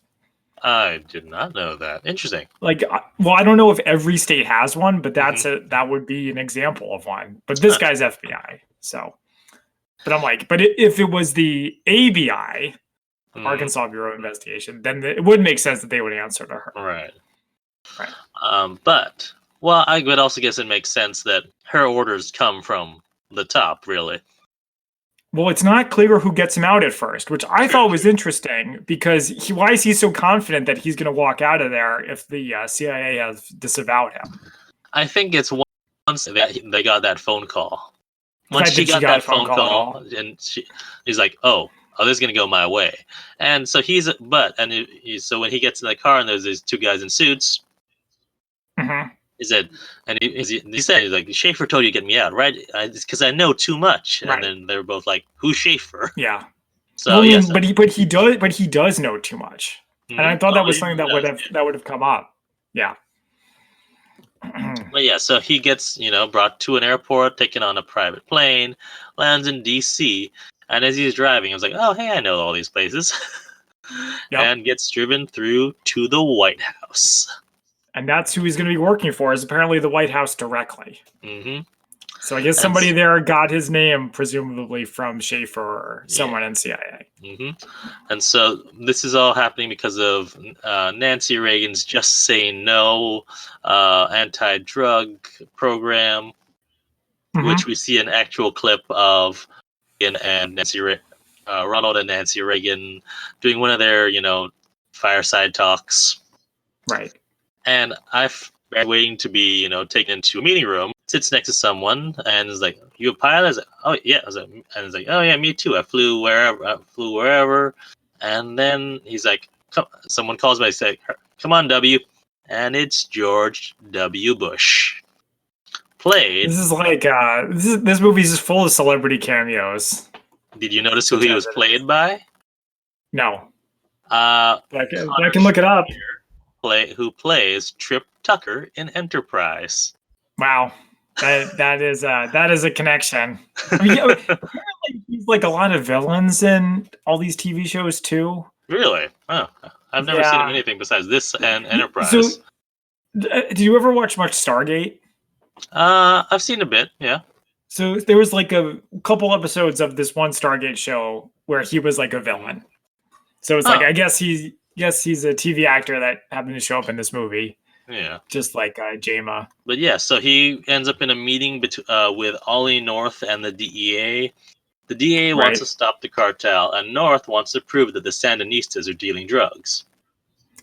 Speaker 2: I did not know that. Interesting.
Speaker 1: Like, well, I don't know if every state has one, but that would be an example of one. But this guy's FBI, so. But I'm like, but if it was the ABI, Arkansas Bureau of Investigation, then it would make sense that they would answer to her.
Speaker 2: Right.
Speaker 1: Right.
Speaker 2: But I would also guess it makes sense that her orders come from the top, really.
Speaker 1: Well, it's not clear who gets him out at first, which I thought was interesting because why is he so confident that he's going to walk out of there if the CIA has disavowed him?
Speaker 2: I think it's once that they got that phone call. Once she got that phone call, and he's like, "Oh, this is going to go my way." And so so when he gets in the car and there's these two guys in suits, he said, and he said, like, Schaefer told you to get me out, right? Because I know too much. And then they're both like, who's Schaefer?
Speaker 1: Yeah.
Speaker 2: So
Speaker 1: yes, but he does know too much, and I thought that was something that would have come up. Yeah.
Speaker 2: But yeah, so he gets brought to an airport, taken on a private plane, lands in D.C., and as he's driving, I was like, oh hey, I know all these places, and gets driven through to the White House. And
Speaker 1: that's who he's going to be working for, is apparently the White House directly. So I guess somebody there got his name, presumably from Schaefer or someone in CIA.
Speaker 2: And so this is all happening because of Nancy Reagan's Just Say No anti-drug program, which we see an actual clip of and Ronald and Nancy Reagan doing one of their, fireside talks.
Speaker 1: Right.
Speaker 2: And I've been waiting to be, taken into a meeting room. Sits next to someone and is like, "You a pilot?" I was like, "Oh yeah." And it's like, "Oh yeah, me too. I flew wherever." And then he's like, someone calls me. I say, "Come on, W," and it's George W. Bush. Played.
Speaker 1: This is like this movie is full of celebrity cameos.
Speaker 2: Did you notice who he was played by?
Speaker 1: No. I can look it up.
Speaker 2: Who plays Trip Tucker in Enterprise?
Speaker 1: Wow, that is a connection. I mean, apparently he's like a lot of villains in all these TV shows too.
Speaker 2: Really? Oh, I've never seen him in anything besides this and Enterprise.
Speaker 1: So, did you ever watch much Stargate?
Speaker 2: I've seen a bit, yeah.
Speaker 1: So there was like a couple episodes of this one Stargate show where he was like a villain. So it's like I guess he's a TV actor that happened to show up in this movie.
Speaker 2: Yeah.
Speaker 1: Just like Jama.
Speaker 2: But yeah, so he ends up in a meeting with Ollie North and the DEA. The DEA wants to stop the cartel, and North wants to prove that the Sandinistas are dealing drugs.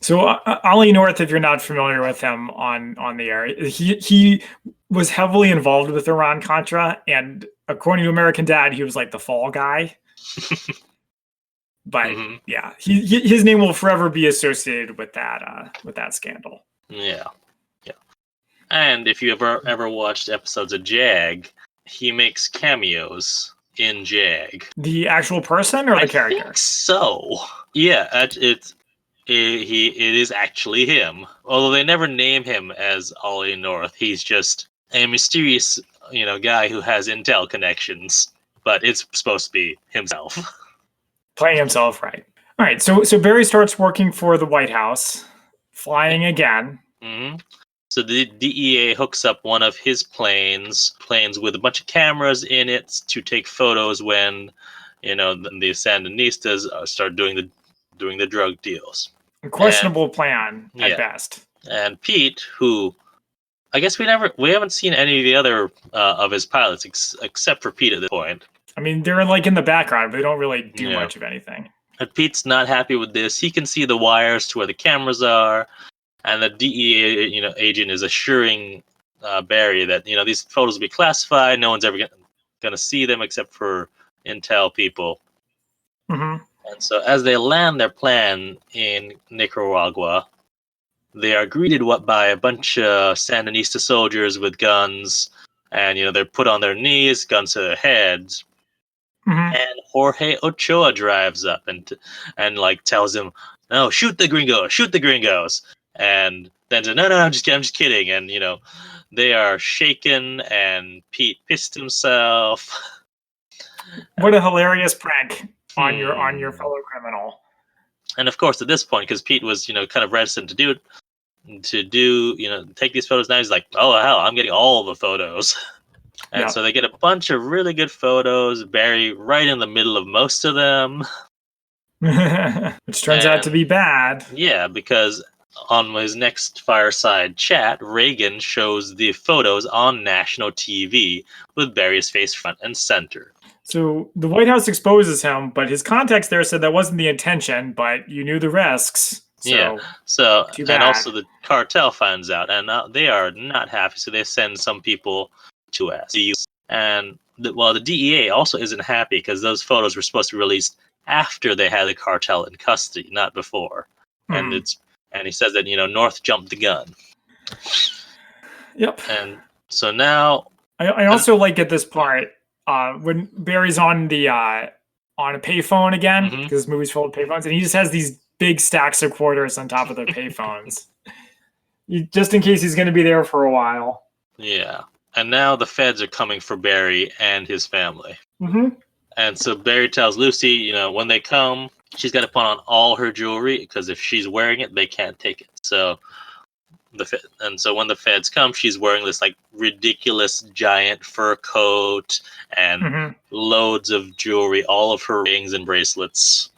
Speaker 1: So Ollie North, if you're not familiar with him on the air, he was heavily involved with Iran-Contra, and according to American Dad, he was like the fall guy. But yeah, his name will forever be associated with that scandal.
Speaker 2: Yeah. And if you ever watched episodes of Jag, he makes cameos in Jag.
Speaker 1: The actual person or the character?
Speaker 2: I think so. Yeah, it is actually him. Although they never name him as Ollie North. He's just a mysterious, guy who has intel connections. But it's supposed to be himself.
Speaker 1: Playing himself, right. All right, so Barry starts working for the White House, flying again.
Speaker 2: So the DEA hooks up one of his planes with a bunch of cameras in it to take photos when, the Sandinistas start doing the drug deals.
Speaker 1: A questionable plan at
Speaker 2: Yeah.
Speaker 1: best.
Speaker 2: And Pete, who I guess we haven't seen any of the other of his pilots except for Pete at this point.
Speaker 1: I mean, they're like in the background, but they don't really do
Speaker 2: Yeah.
Speaker 1: much of anything.
Speaker 2: And Pete's not happy with this. He can see the wires to where the cameras are, and the DEA, agent is assuring Barry that these photos will be classified. No one's ever going to see them except for intel people.
Speaker 1: Mm-hmm.
Speaker 2: And so, as they land their plan in Nicaragua, they are greeted by a bunch of Sandinista soldiers with guns, and they're put on their knees, guns to their heads.
Speaker 1: Mm-hmm.
Speaker 2: And Jorge Ochoa drives up and like tells him, "No, shoot the gringos." And then says, "No, I'm just kidding." And they are shaken, and Pete pissed himself.
Speaker 1: What a hilarious prank on your fellow criminal.
Speaker 2: And of course, at this point, because Pete was kind of reticent to take these photos, now he's like, "Oh hell, I'm getting all the photos." And so they get a bunch of really good photos, Barry right in the middle of most of them.
Speaker 1: Which turns out to be bad.
Speaker 2: Yeah, because on his next fireside chat, Reagan shows the photos on national TV with Barry's face front and center.
Speaker 1: So the White House exposes him, but his contacts there said that wasn't the intention, but you knew the risks. So,
Speaker 2: and also the cartel finds out, and they are not happy, so they send some people to us. And the DEA also isn't happy because those photos were supposed to be released after they had the cartel in custody, not before. And he says that North jumped the gun.
Speaker 1: Yep.
Speaker 2: And so now
Speaker 1: I also like at this part when Barry's on a payphone again, because this movie's full of payphones, and he just has these big stacks of quarters on top of the payphones, just in case he's going to be there for a while.
Speaker 2: Yeah. And now the feds are coming for Barry and his family.
Speaker 1: Mm-hmm.
Speaker 2: And so Barry tells Lucy, when they come, she's got to put on all her jewelry, because if she's wearing it, they can't take it. So when the feds come, she's wearing this like ridiculous giant fur coat and loads of jewelry, all of her rings and bracelets.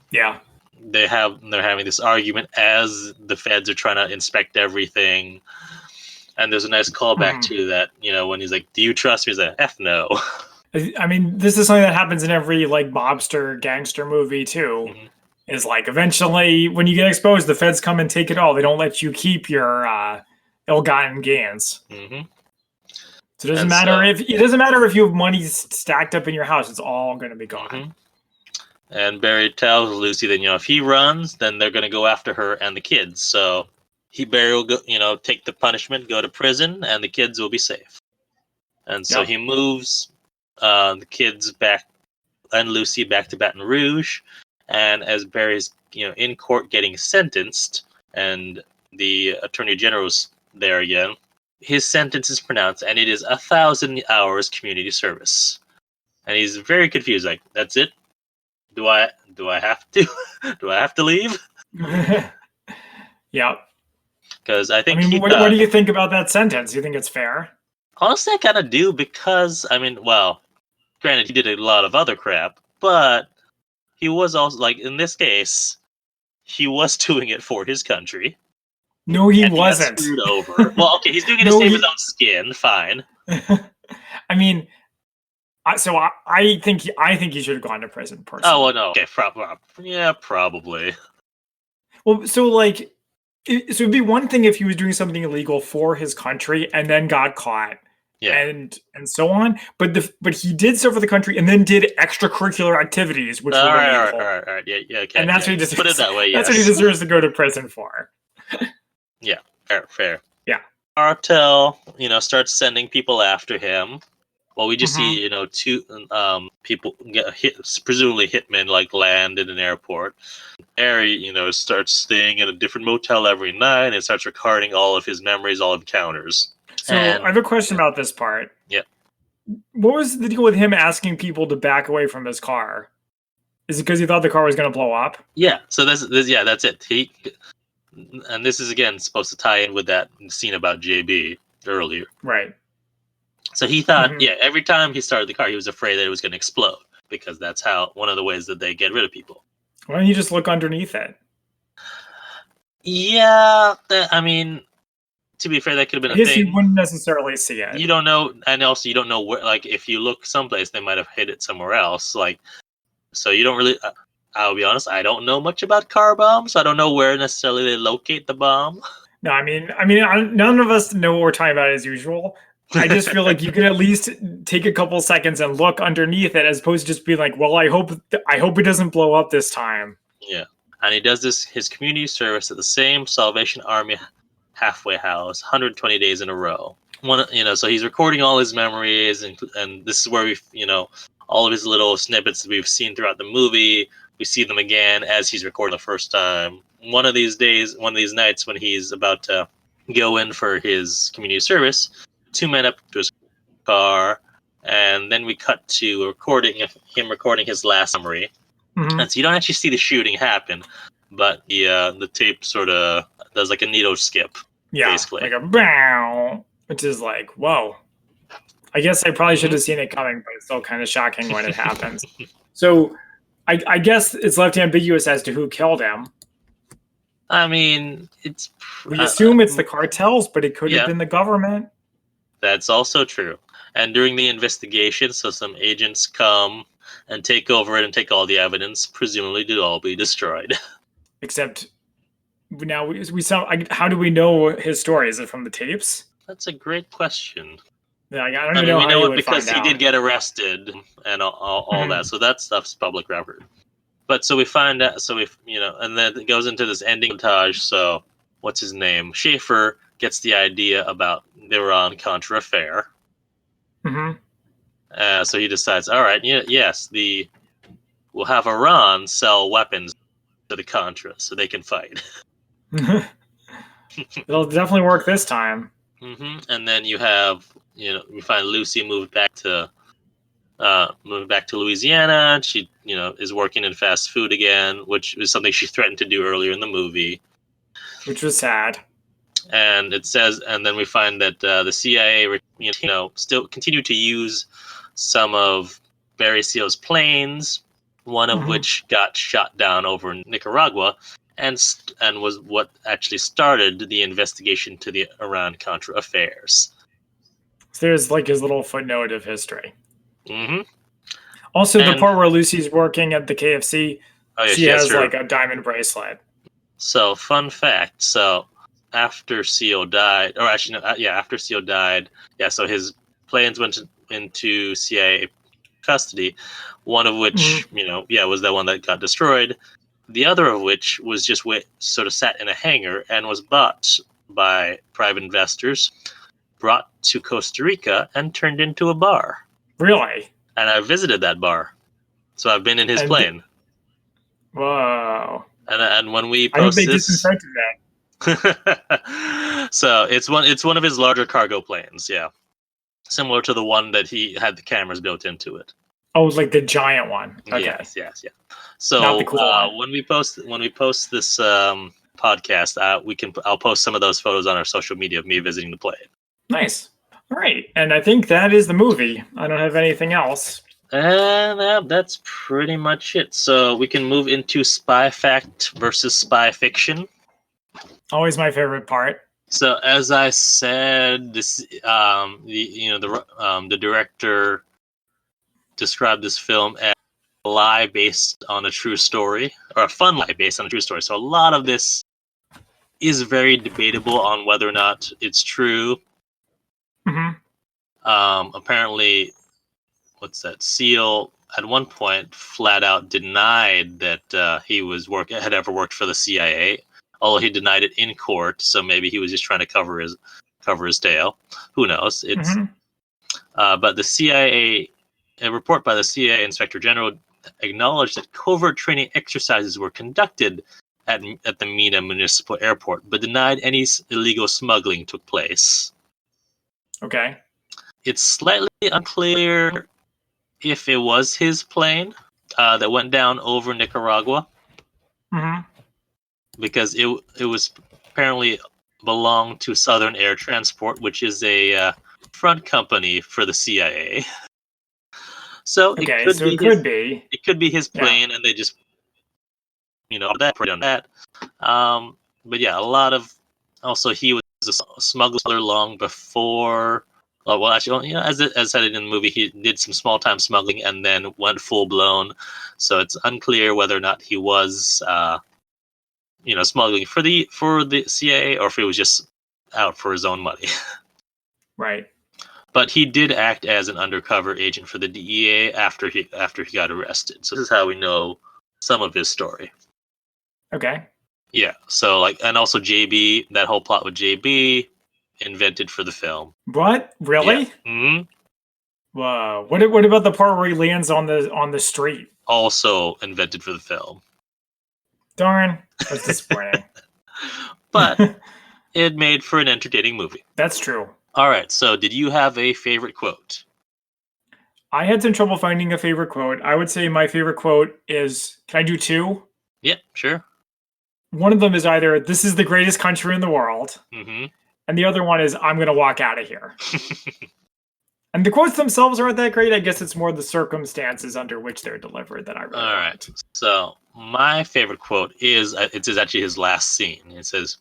Speaker 2: Yeah. They're having this argument as the feds are trying to inspect everything. And there's a nice callback to that, when he's like, "Do you trust me?" He's like, "F no."
Speaker 1: I mean, this is something that happens in every like mobster gangster movie too. Mm-hmm. Is like eventually when you get exposed, the feds come and take it all. They don't let you keep your ill-gotten gains. Mm-hmm. So it doesn't matter if you have money stacked up in your house; it's all going to be gone.
Speaker 2: Mm-hmm. And Barry tells Lucy that if he runs, then they're going to go after her and the kids. So Barry will go, take the punishment, go to prison, and the kids will be safe. And so he moves the kids back and Lucy back to Baton Rouge. And as Barry's, in court getting sentenced, and the Attorney General's there again, his sentence is pronounced, and it is 1,000 hours community service. And he's very confused. Like, that's it? Do I have to? Do I have to leave?
Speaker 1: Yeah.
Speaker 2: Because I think.
Speaker 1: What do you think about that sentence? You think it's fair?
Speaker 2: Honestly, I kind of do, because granted, he did a lot of other crap, but he was also, like, in this case, he was doing it for his country.
Speaker 1: No, he wasn't.
Speaker 2: He got screwed over. Well, okay, he's doing it to save his own skin. Fine.
Speaker 1: I mean, I think he should have gone to prison. Personally.
Speaker 2: Oh well, no. Okay, probably.
Speaker 1: Well, so it'd be one thing if he was doing something illegal for his country and then got caught. Yeah. And so on, but he did so for the country and then did extracurricular activities, which
Speaker 2: all right, yeah, okay,
Speaker 1: and that's what he deserves.
Speaker 2: Put it that way. Yes.
Speaker 1: That's what he deserves to go to prison for.
Speaker 2: Yeah, fair.
Speaker 1: Yeah.
Speaker 2: Cartel, starts sending people after him. Well, we just see, two people get hit, presumably hitmen, like land in an airport. Harry, starts staying in a different motel every night and starts recording all of his memories, all encounters.
Speaker 1: So I have a question about this part.
Speaker 2: Yeah.
Speaker 1: What was the deal with him asking people to back away from his car? Is it because he thought the car was going to blow up?
Speaker 2: Yeah. So that's it. And this is again supposed to tie in with that scene about JB earlier.
Speaker 1: Right.
Speaker 2: So he thought, every time he started the car, he was afraid that it was going to explode, because that's one of the ways that they get rid of people.
Speaker 1: Why don't you just look underneath it?
Speaker 2: Yeah, I mean, to be fair, that could have been
Speaker 1: I
Speaker 2: a
Speaker 1: guess you
Speaker 2: thing.
Speaker 1: wouldn't necessarily see it.
Speaker 2: You don't know, and also you don't know where. Like, if you look someplace, they might have hid it somewhere else. Like, so you don't really. I'll be honest, I don't know much about car bombs. I don't know where necessarily they locate the bomb.
Speaker 1: No, none of us know what we're talking about as usual. I just feel like you could at least take a couple seconds and look underneath it, as opposed to just being like, "Well, I hope it doesn't blow up this time."
Speaker 2: Yeah, and he does his community service at the same Salvation Army halfway house, 120 days in a row. So he's recording all his memories, and this is where all of his little snippets that we've seen throughout the movie. We see them again as he's recording the first time. One of these nights, when he's about to go in for his community service, two men up to his car, and then we cut to him recording his last memory.
Speaker 1: Mhm.
Speaker 2: And so you don't actually see the shooting happen, but the tape sort of does like a needle skip,
Speaker 1: Yeah,
Speaker 2: basically.
Speaker 1: like a bow, which is like, whoa. I guess I probably should have
Speaker 2: Mhm.
Speaker 1: seen it coming, but it's still kind of shocking when it happens. So, I guess it's left ambiguous as to who killed him.
Speaker 2: I mean, it's
Speaker 1: We assume it's the cartels, but it could have
Speaker 2: yeah,
Speaker 1: been the government.
Speaker 2: that's also true. And during the investigation, so some agents come and take over it and take all the evidence, presumably to all be destroyed.
Speaker 1: Except now we saw. How do we know his story? Is it from the tapes?
Speaker 2: That's a great question.
Speaker 1: Yeah, I don't
Speaker 2: I
Speaker 1: even
Speaker 2: mean,
Speaker 1: know
Speaker 2: we
Speaker 1: how
Speaker 2: know
Speaker 1: you
Speaker 2: it
Speaker 1: would
Speaker 2: because
Speaker 1: find
Speaker 2: he did
Speaker 1: out.
Speaker 2: get arrested and all
Speaker 1: Mhm.
Speaker 2: that. So that stuff's public record. But so we find out, and then it goes into this ending montage. So what's his name? Schaefer gets the idea about the Iran-Contra affair.
Speaker 1: Mhm.
Speaker 2: So he decides, all right, we'll have Iran sell weapons to the Contra so they can fight.
Speaker 1: It'll definitely work this time.
Speaker 2: And then we find Lucy moved back to Louisiana. She, is working in fast food again, which is something she threatened to do earlier in the movie.
Speaker 1: Which was sad.
Speaker 2: And then we find that the CIA, still continue to use some of Barry Seal's planes, one of
Speaker 1: Mhm.
Speaker 2: which got shot down over in Nicaragua, and was what actually started the investigation to the Iran-Contra affairs.
Speaker 1: So there's like his little footnote of history.
Speaker 2: hmm
Speaker 1: Also, the
Speaker 2: And
Speaker 1: part where Lucy's working at the KFC,
Speaker 2: oh yeah,
Speaker 1: she
Speaker 2: she has
Speaker 1: has
Speaker 2: her.
Speaker 1: like a diamond bracelet.
Speaker 2: So fun fact. So after Seal died, or actually, no, after Seal died, so his planes went into CIA custody. One of which,
Speaker 1: Mhm.
Speaker 2: was the one that got destroyed. The other of which was just sort of sat in a hangar and was bought by private investors, brought to Costa Rica, and turned into a bar.
Speaker 1: Really?
Speaker 2: And I visited that bar, so I've been in his
Speaker 1: And
Speaker 2: plane.
Speaker 1: whoa.
Speaker 2: And when we
Speaker 1: I think
Speaker 2: post
Speaker 1: they
Speaker 2: this,
Speaker 1: disinfected that.
Speaker 2: so it's one of his larger cargo planes, yeah, similar to the one that he had the cameras built into it.
Speaker 1: Oh, like the giant one. Okay.
Speaker 2: Yes.
Speaker 1: Not the
Speaker 2: So
Speaker 1: cool one.
Speaker 2: when we post this podcast, I'll post some of those photos on our social media of me visiting the plane.
Speaker 1: Nice. All right. And I think that is the movie. I don't have anything else.
Speaker 2: And that's pretty much it. So we can move into spy fact versus spy fiction.
Speaker 1: Always my favorite part.
Speaker 2: So as I said, the director described this film as a lie based on a true story, or a fun lie based on a true story. So a lot of this is very debatable on whether or not it's true.
Speaker 1: Mhm.
Speaker 2: Apparently, Seal at one point flat out denied that he had ever worked for the CIA, although he denied it in court. So maybe he was just trying to cover his tail. Who knows?
Speaker 1: Mhm.
Speaker 2: But a report by the CIA Inspector General acknowledged that covert training exercises were conducted at the Mina Municipal Airport, but denied any illegal smuggling took place.
Speaker 1: Okay.
Speaker 2: It's slightly unclear if it was his plane that went down over Nicaragua,
Speaker 1: Mhm.
Speaker 2: because it was apparently belonged to Southern Air Transport, which is a front company for the CIA. So
Speaker 1: Okay. So it could be.
Speaker 2: it could be his
Speaker 1: Yeah.
Speaker 2: plane, and they just done that. But yeah, a lot of also he was a smuggler long before. Well, actually, you know, as said in the movie, he did some small time smuggling and then went full blown. So it's unclear whether or not he was, smuggling for the CIA or if he was just out for his own money.
Speaker 1: Right.
Speaker 2: But he did act as an undercover agent for the DEA after he got arrested. So this is how we know some of his story.
Speaker 1: Okay.
Speaker 2: Yeah. So and also JB, that whole plot with JB, invented for the film.
Speaker 1: What? Really?
Speaker 2: Yeah. Mm-hmm.
Speaker 1: Whoa. What about the part where he lands on the street?
Speaker 2: Also invented for the film.
Speaker 1: Darn. That's disappointing.
Speaker 2: But it made for an entertaining movie.
Speaker 1: That's true.
Speaker 2: All right. So did you have a favorite quote?
Speaker 1: I had some trouble finding a favorite quote. I would say my favorite quote is, can I do two?
Speaker 2: Yeah, sure.
Speaker 1: One of them is either, this is the greatest country in the world.
Speaker 2: Mm-hmm.
Speaker 1: And the other one is, I'm going to walk out of here. And the quotes themselves aren't that great. I guess it's more the circumstances under which they're delivered that I really
Speaker 2: All right. So my favorite quote is actually his last scene. It says,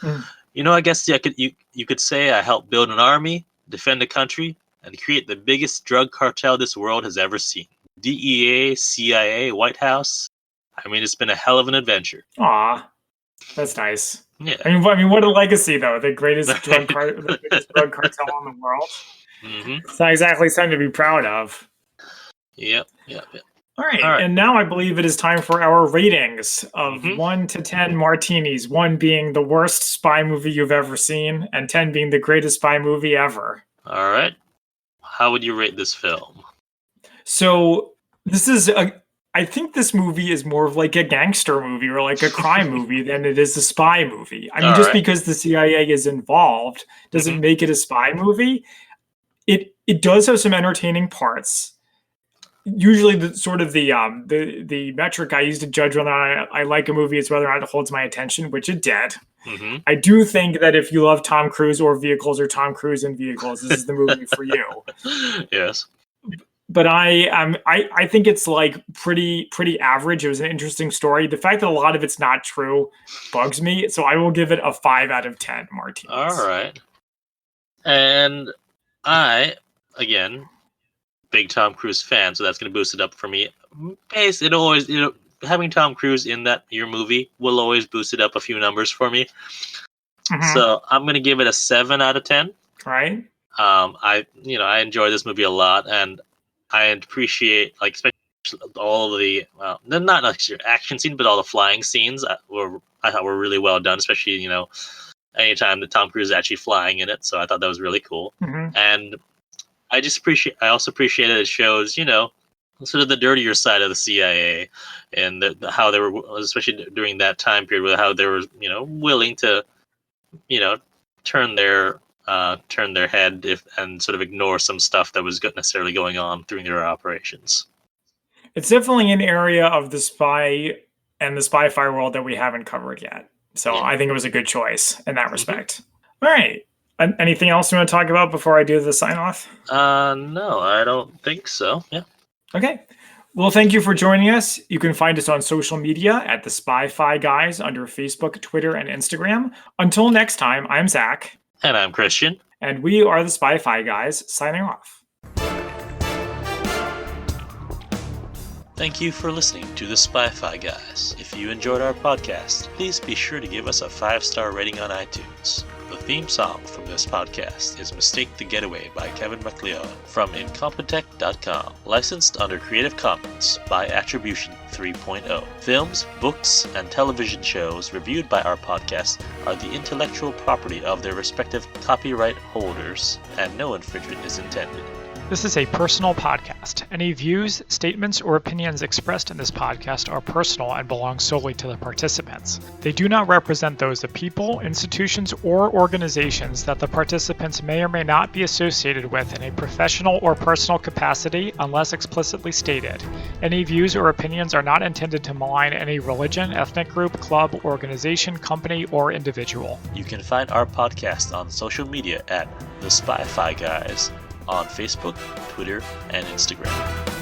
Speaker 2: I guess you could say I helped build an army, defend a country, and create the biggest drug cartel this world has ever seen. DEA, CIA, White House. I mean, it's been a hell of an adventure.
Speaker 1: Aw, that's nice.
Speaker 2: Yeah.
Speaker 1: I mean, what a legacy, though. The greatest drug cartel in the world.
Speaker 2: Mm-hmm.
Speaker 1: It's not exactly something to be proud of.
Speaker 2: Yep.
Speaker 1: All right. And now I believe it is time for our ratings of 1 to 10 martinis. 1 being the worst spy movie you've ever seen, and 10 being the greatest spy movie ever.
Speaker 2: All right. How would you rate this film?
Speaker 1: So this is I think this movie is more of like a gangster movie or like a crime movie than it is a spy movie. I mean, because the CIA is involved doesn't make it a spy movie. It does have some entertaining parts. Usually, the metric I use to judge whether I like a movie is whether or not it holds my attention, which it did.
Speaker 2: Mm-hmm.
Speaker 1: I do think that if you love Tom Cruise or vehicles or Tom Cruise and vehicles, this is the movie for you.
Speaker 2: Yes.
Speaker 1: But I think it's like pretty average. It was an interesting story. The fact that a lot of it's not true bugs me, so I will give it a 5 out of 10 martinis.
Speaker 2: All right. And I, again, big Tom Cruise fan, so that's going to boost it up for me. It always, having Tom Cruise in your movie will always boost it up a few numbers for me. Mm-hmm. So I'm going to give it a 7 out of 10.
Speaker 1: Right.
Speaker 2: I enjoy this movie a lot, and I appreciate especially all of the not actually action scenes, but all the flying scenes I thought were really well done, especially anytime that Tom Cruise is actually flying in it. So I thought that was really cool. Mm-hmm. And I also appreciate it shows, sort of the dirtier side of the CIA and how they were, especially during that time period, with how they were, willing to, turn their head and sort of ignore some stuff that was necessarily going on through their operations.
Speaker 1: It's definitely an area of the spy and the spy-fi world that we haven't covered yet. So I think it was a good choice in that respect. All right. Anything else you want to talk about before I do the sign-off?
Speaker 2: No, I don't think so. Yeah.
Speaker 1: Okay. Well, thank you for joining us. You can find us on social media at the Spy-Fi Guys under Facebook, Twitter, and Instagram. Until next time, I'm Zach.
Speaker 2: And I'm Christian.
Speaker 1: And we are the Spy-Fi Guys, signing off.
Speaker 2: Thank you for listening to the Spy-Fi Guys. If you enjoyed our podcast, please be sure to give us a 5-star rating on iTunes. The theme song from this podcast is Mistake the Getaway by Kevin MacLeod from Incompetech.com. Licensed under Creative Commons by Attribution 3.0. Films, books, and television shows reviewed by our podcast are the intellectual property of their respective copyright holders, and no infringement is intended.
Speaker 1: This is a personal podcast. Any views, statements, or opinions expressed in this podcast are personal and belong solely to the participants. They do not represent those of people, institutions, or organizations that the participants may or may not be associated with in a professional or personal capacity unless explicitly stated. Any views or opinions are not intended to malign any religion, ethnic group, club, organization, company, or individual.
Speaker 2: You can find our podcast on social media at The Spy-Fi Guys on Facebook, Twitter, and Instagram.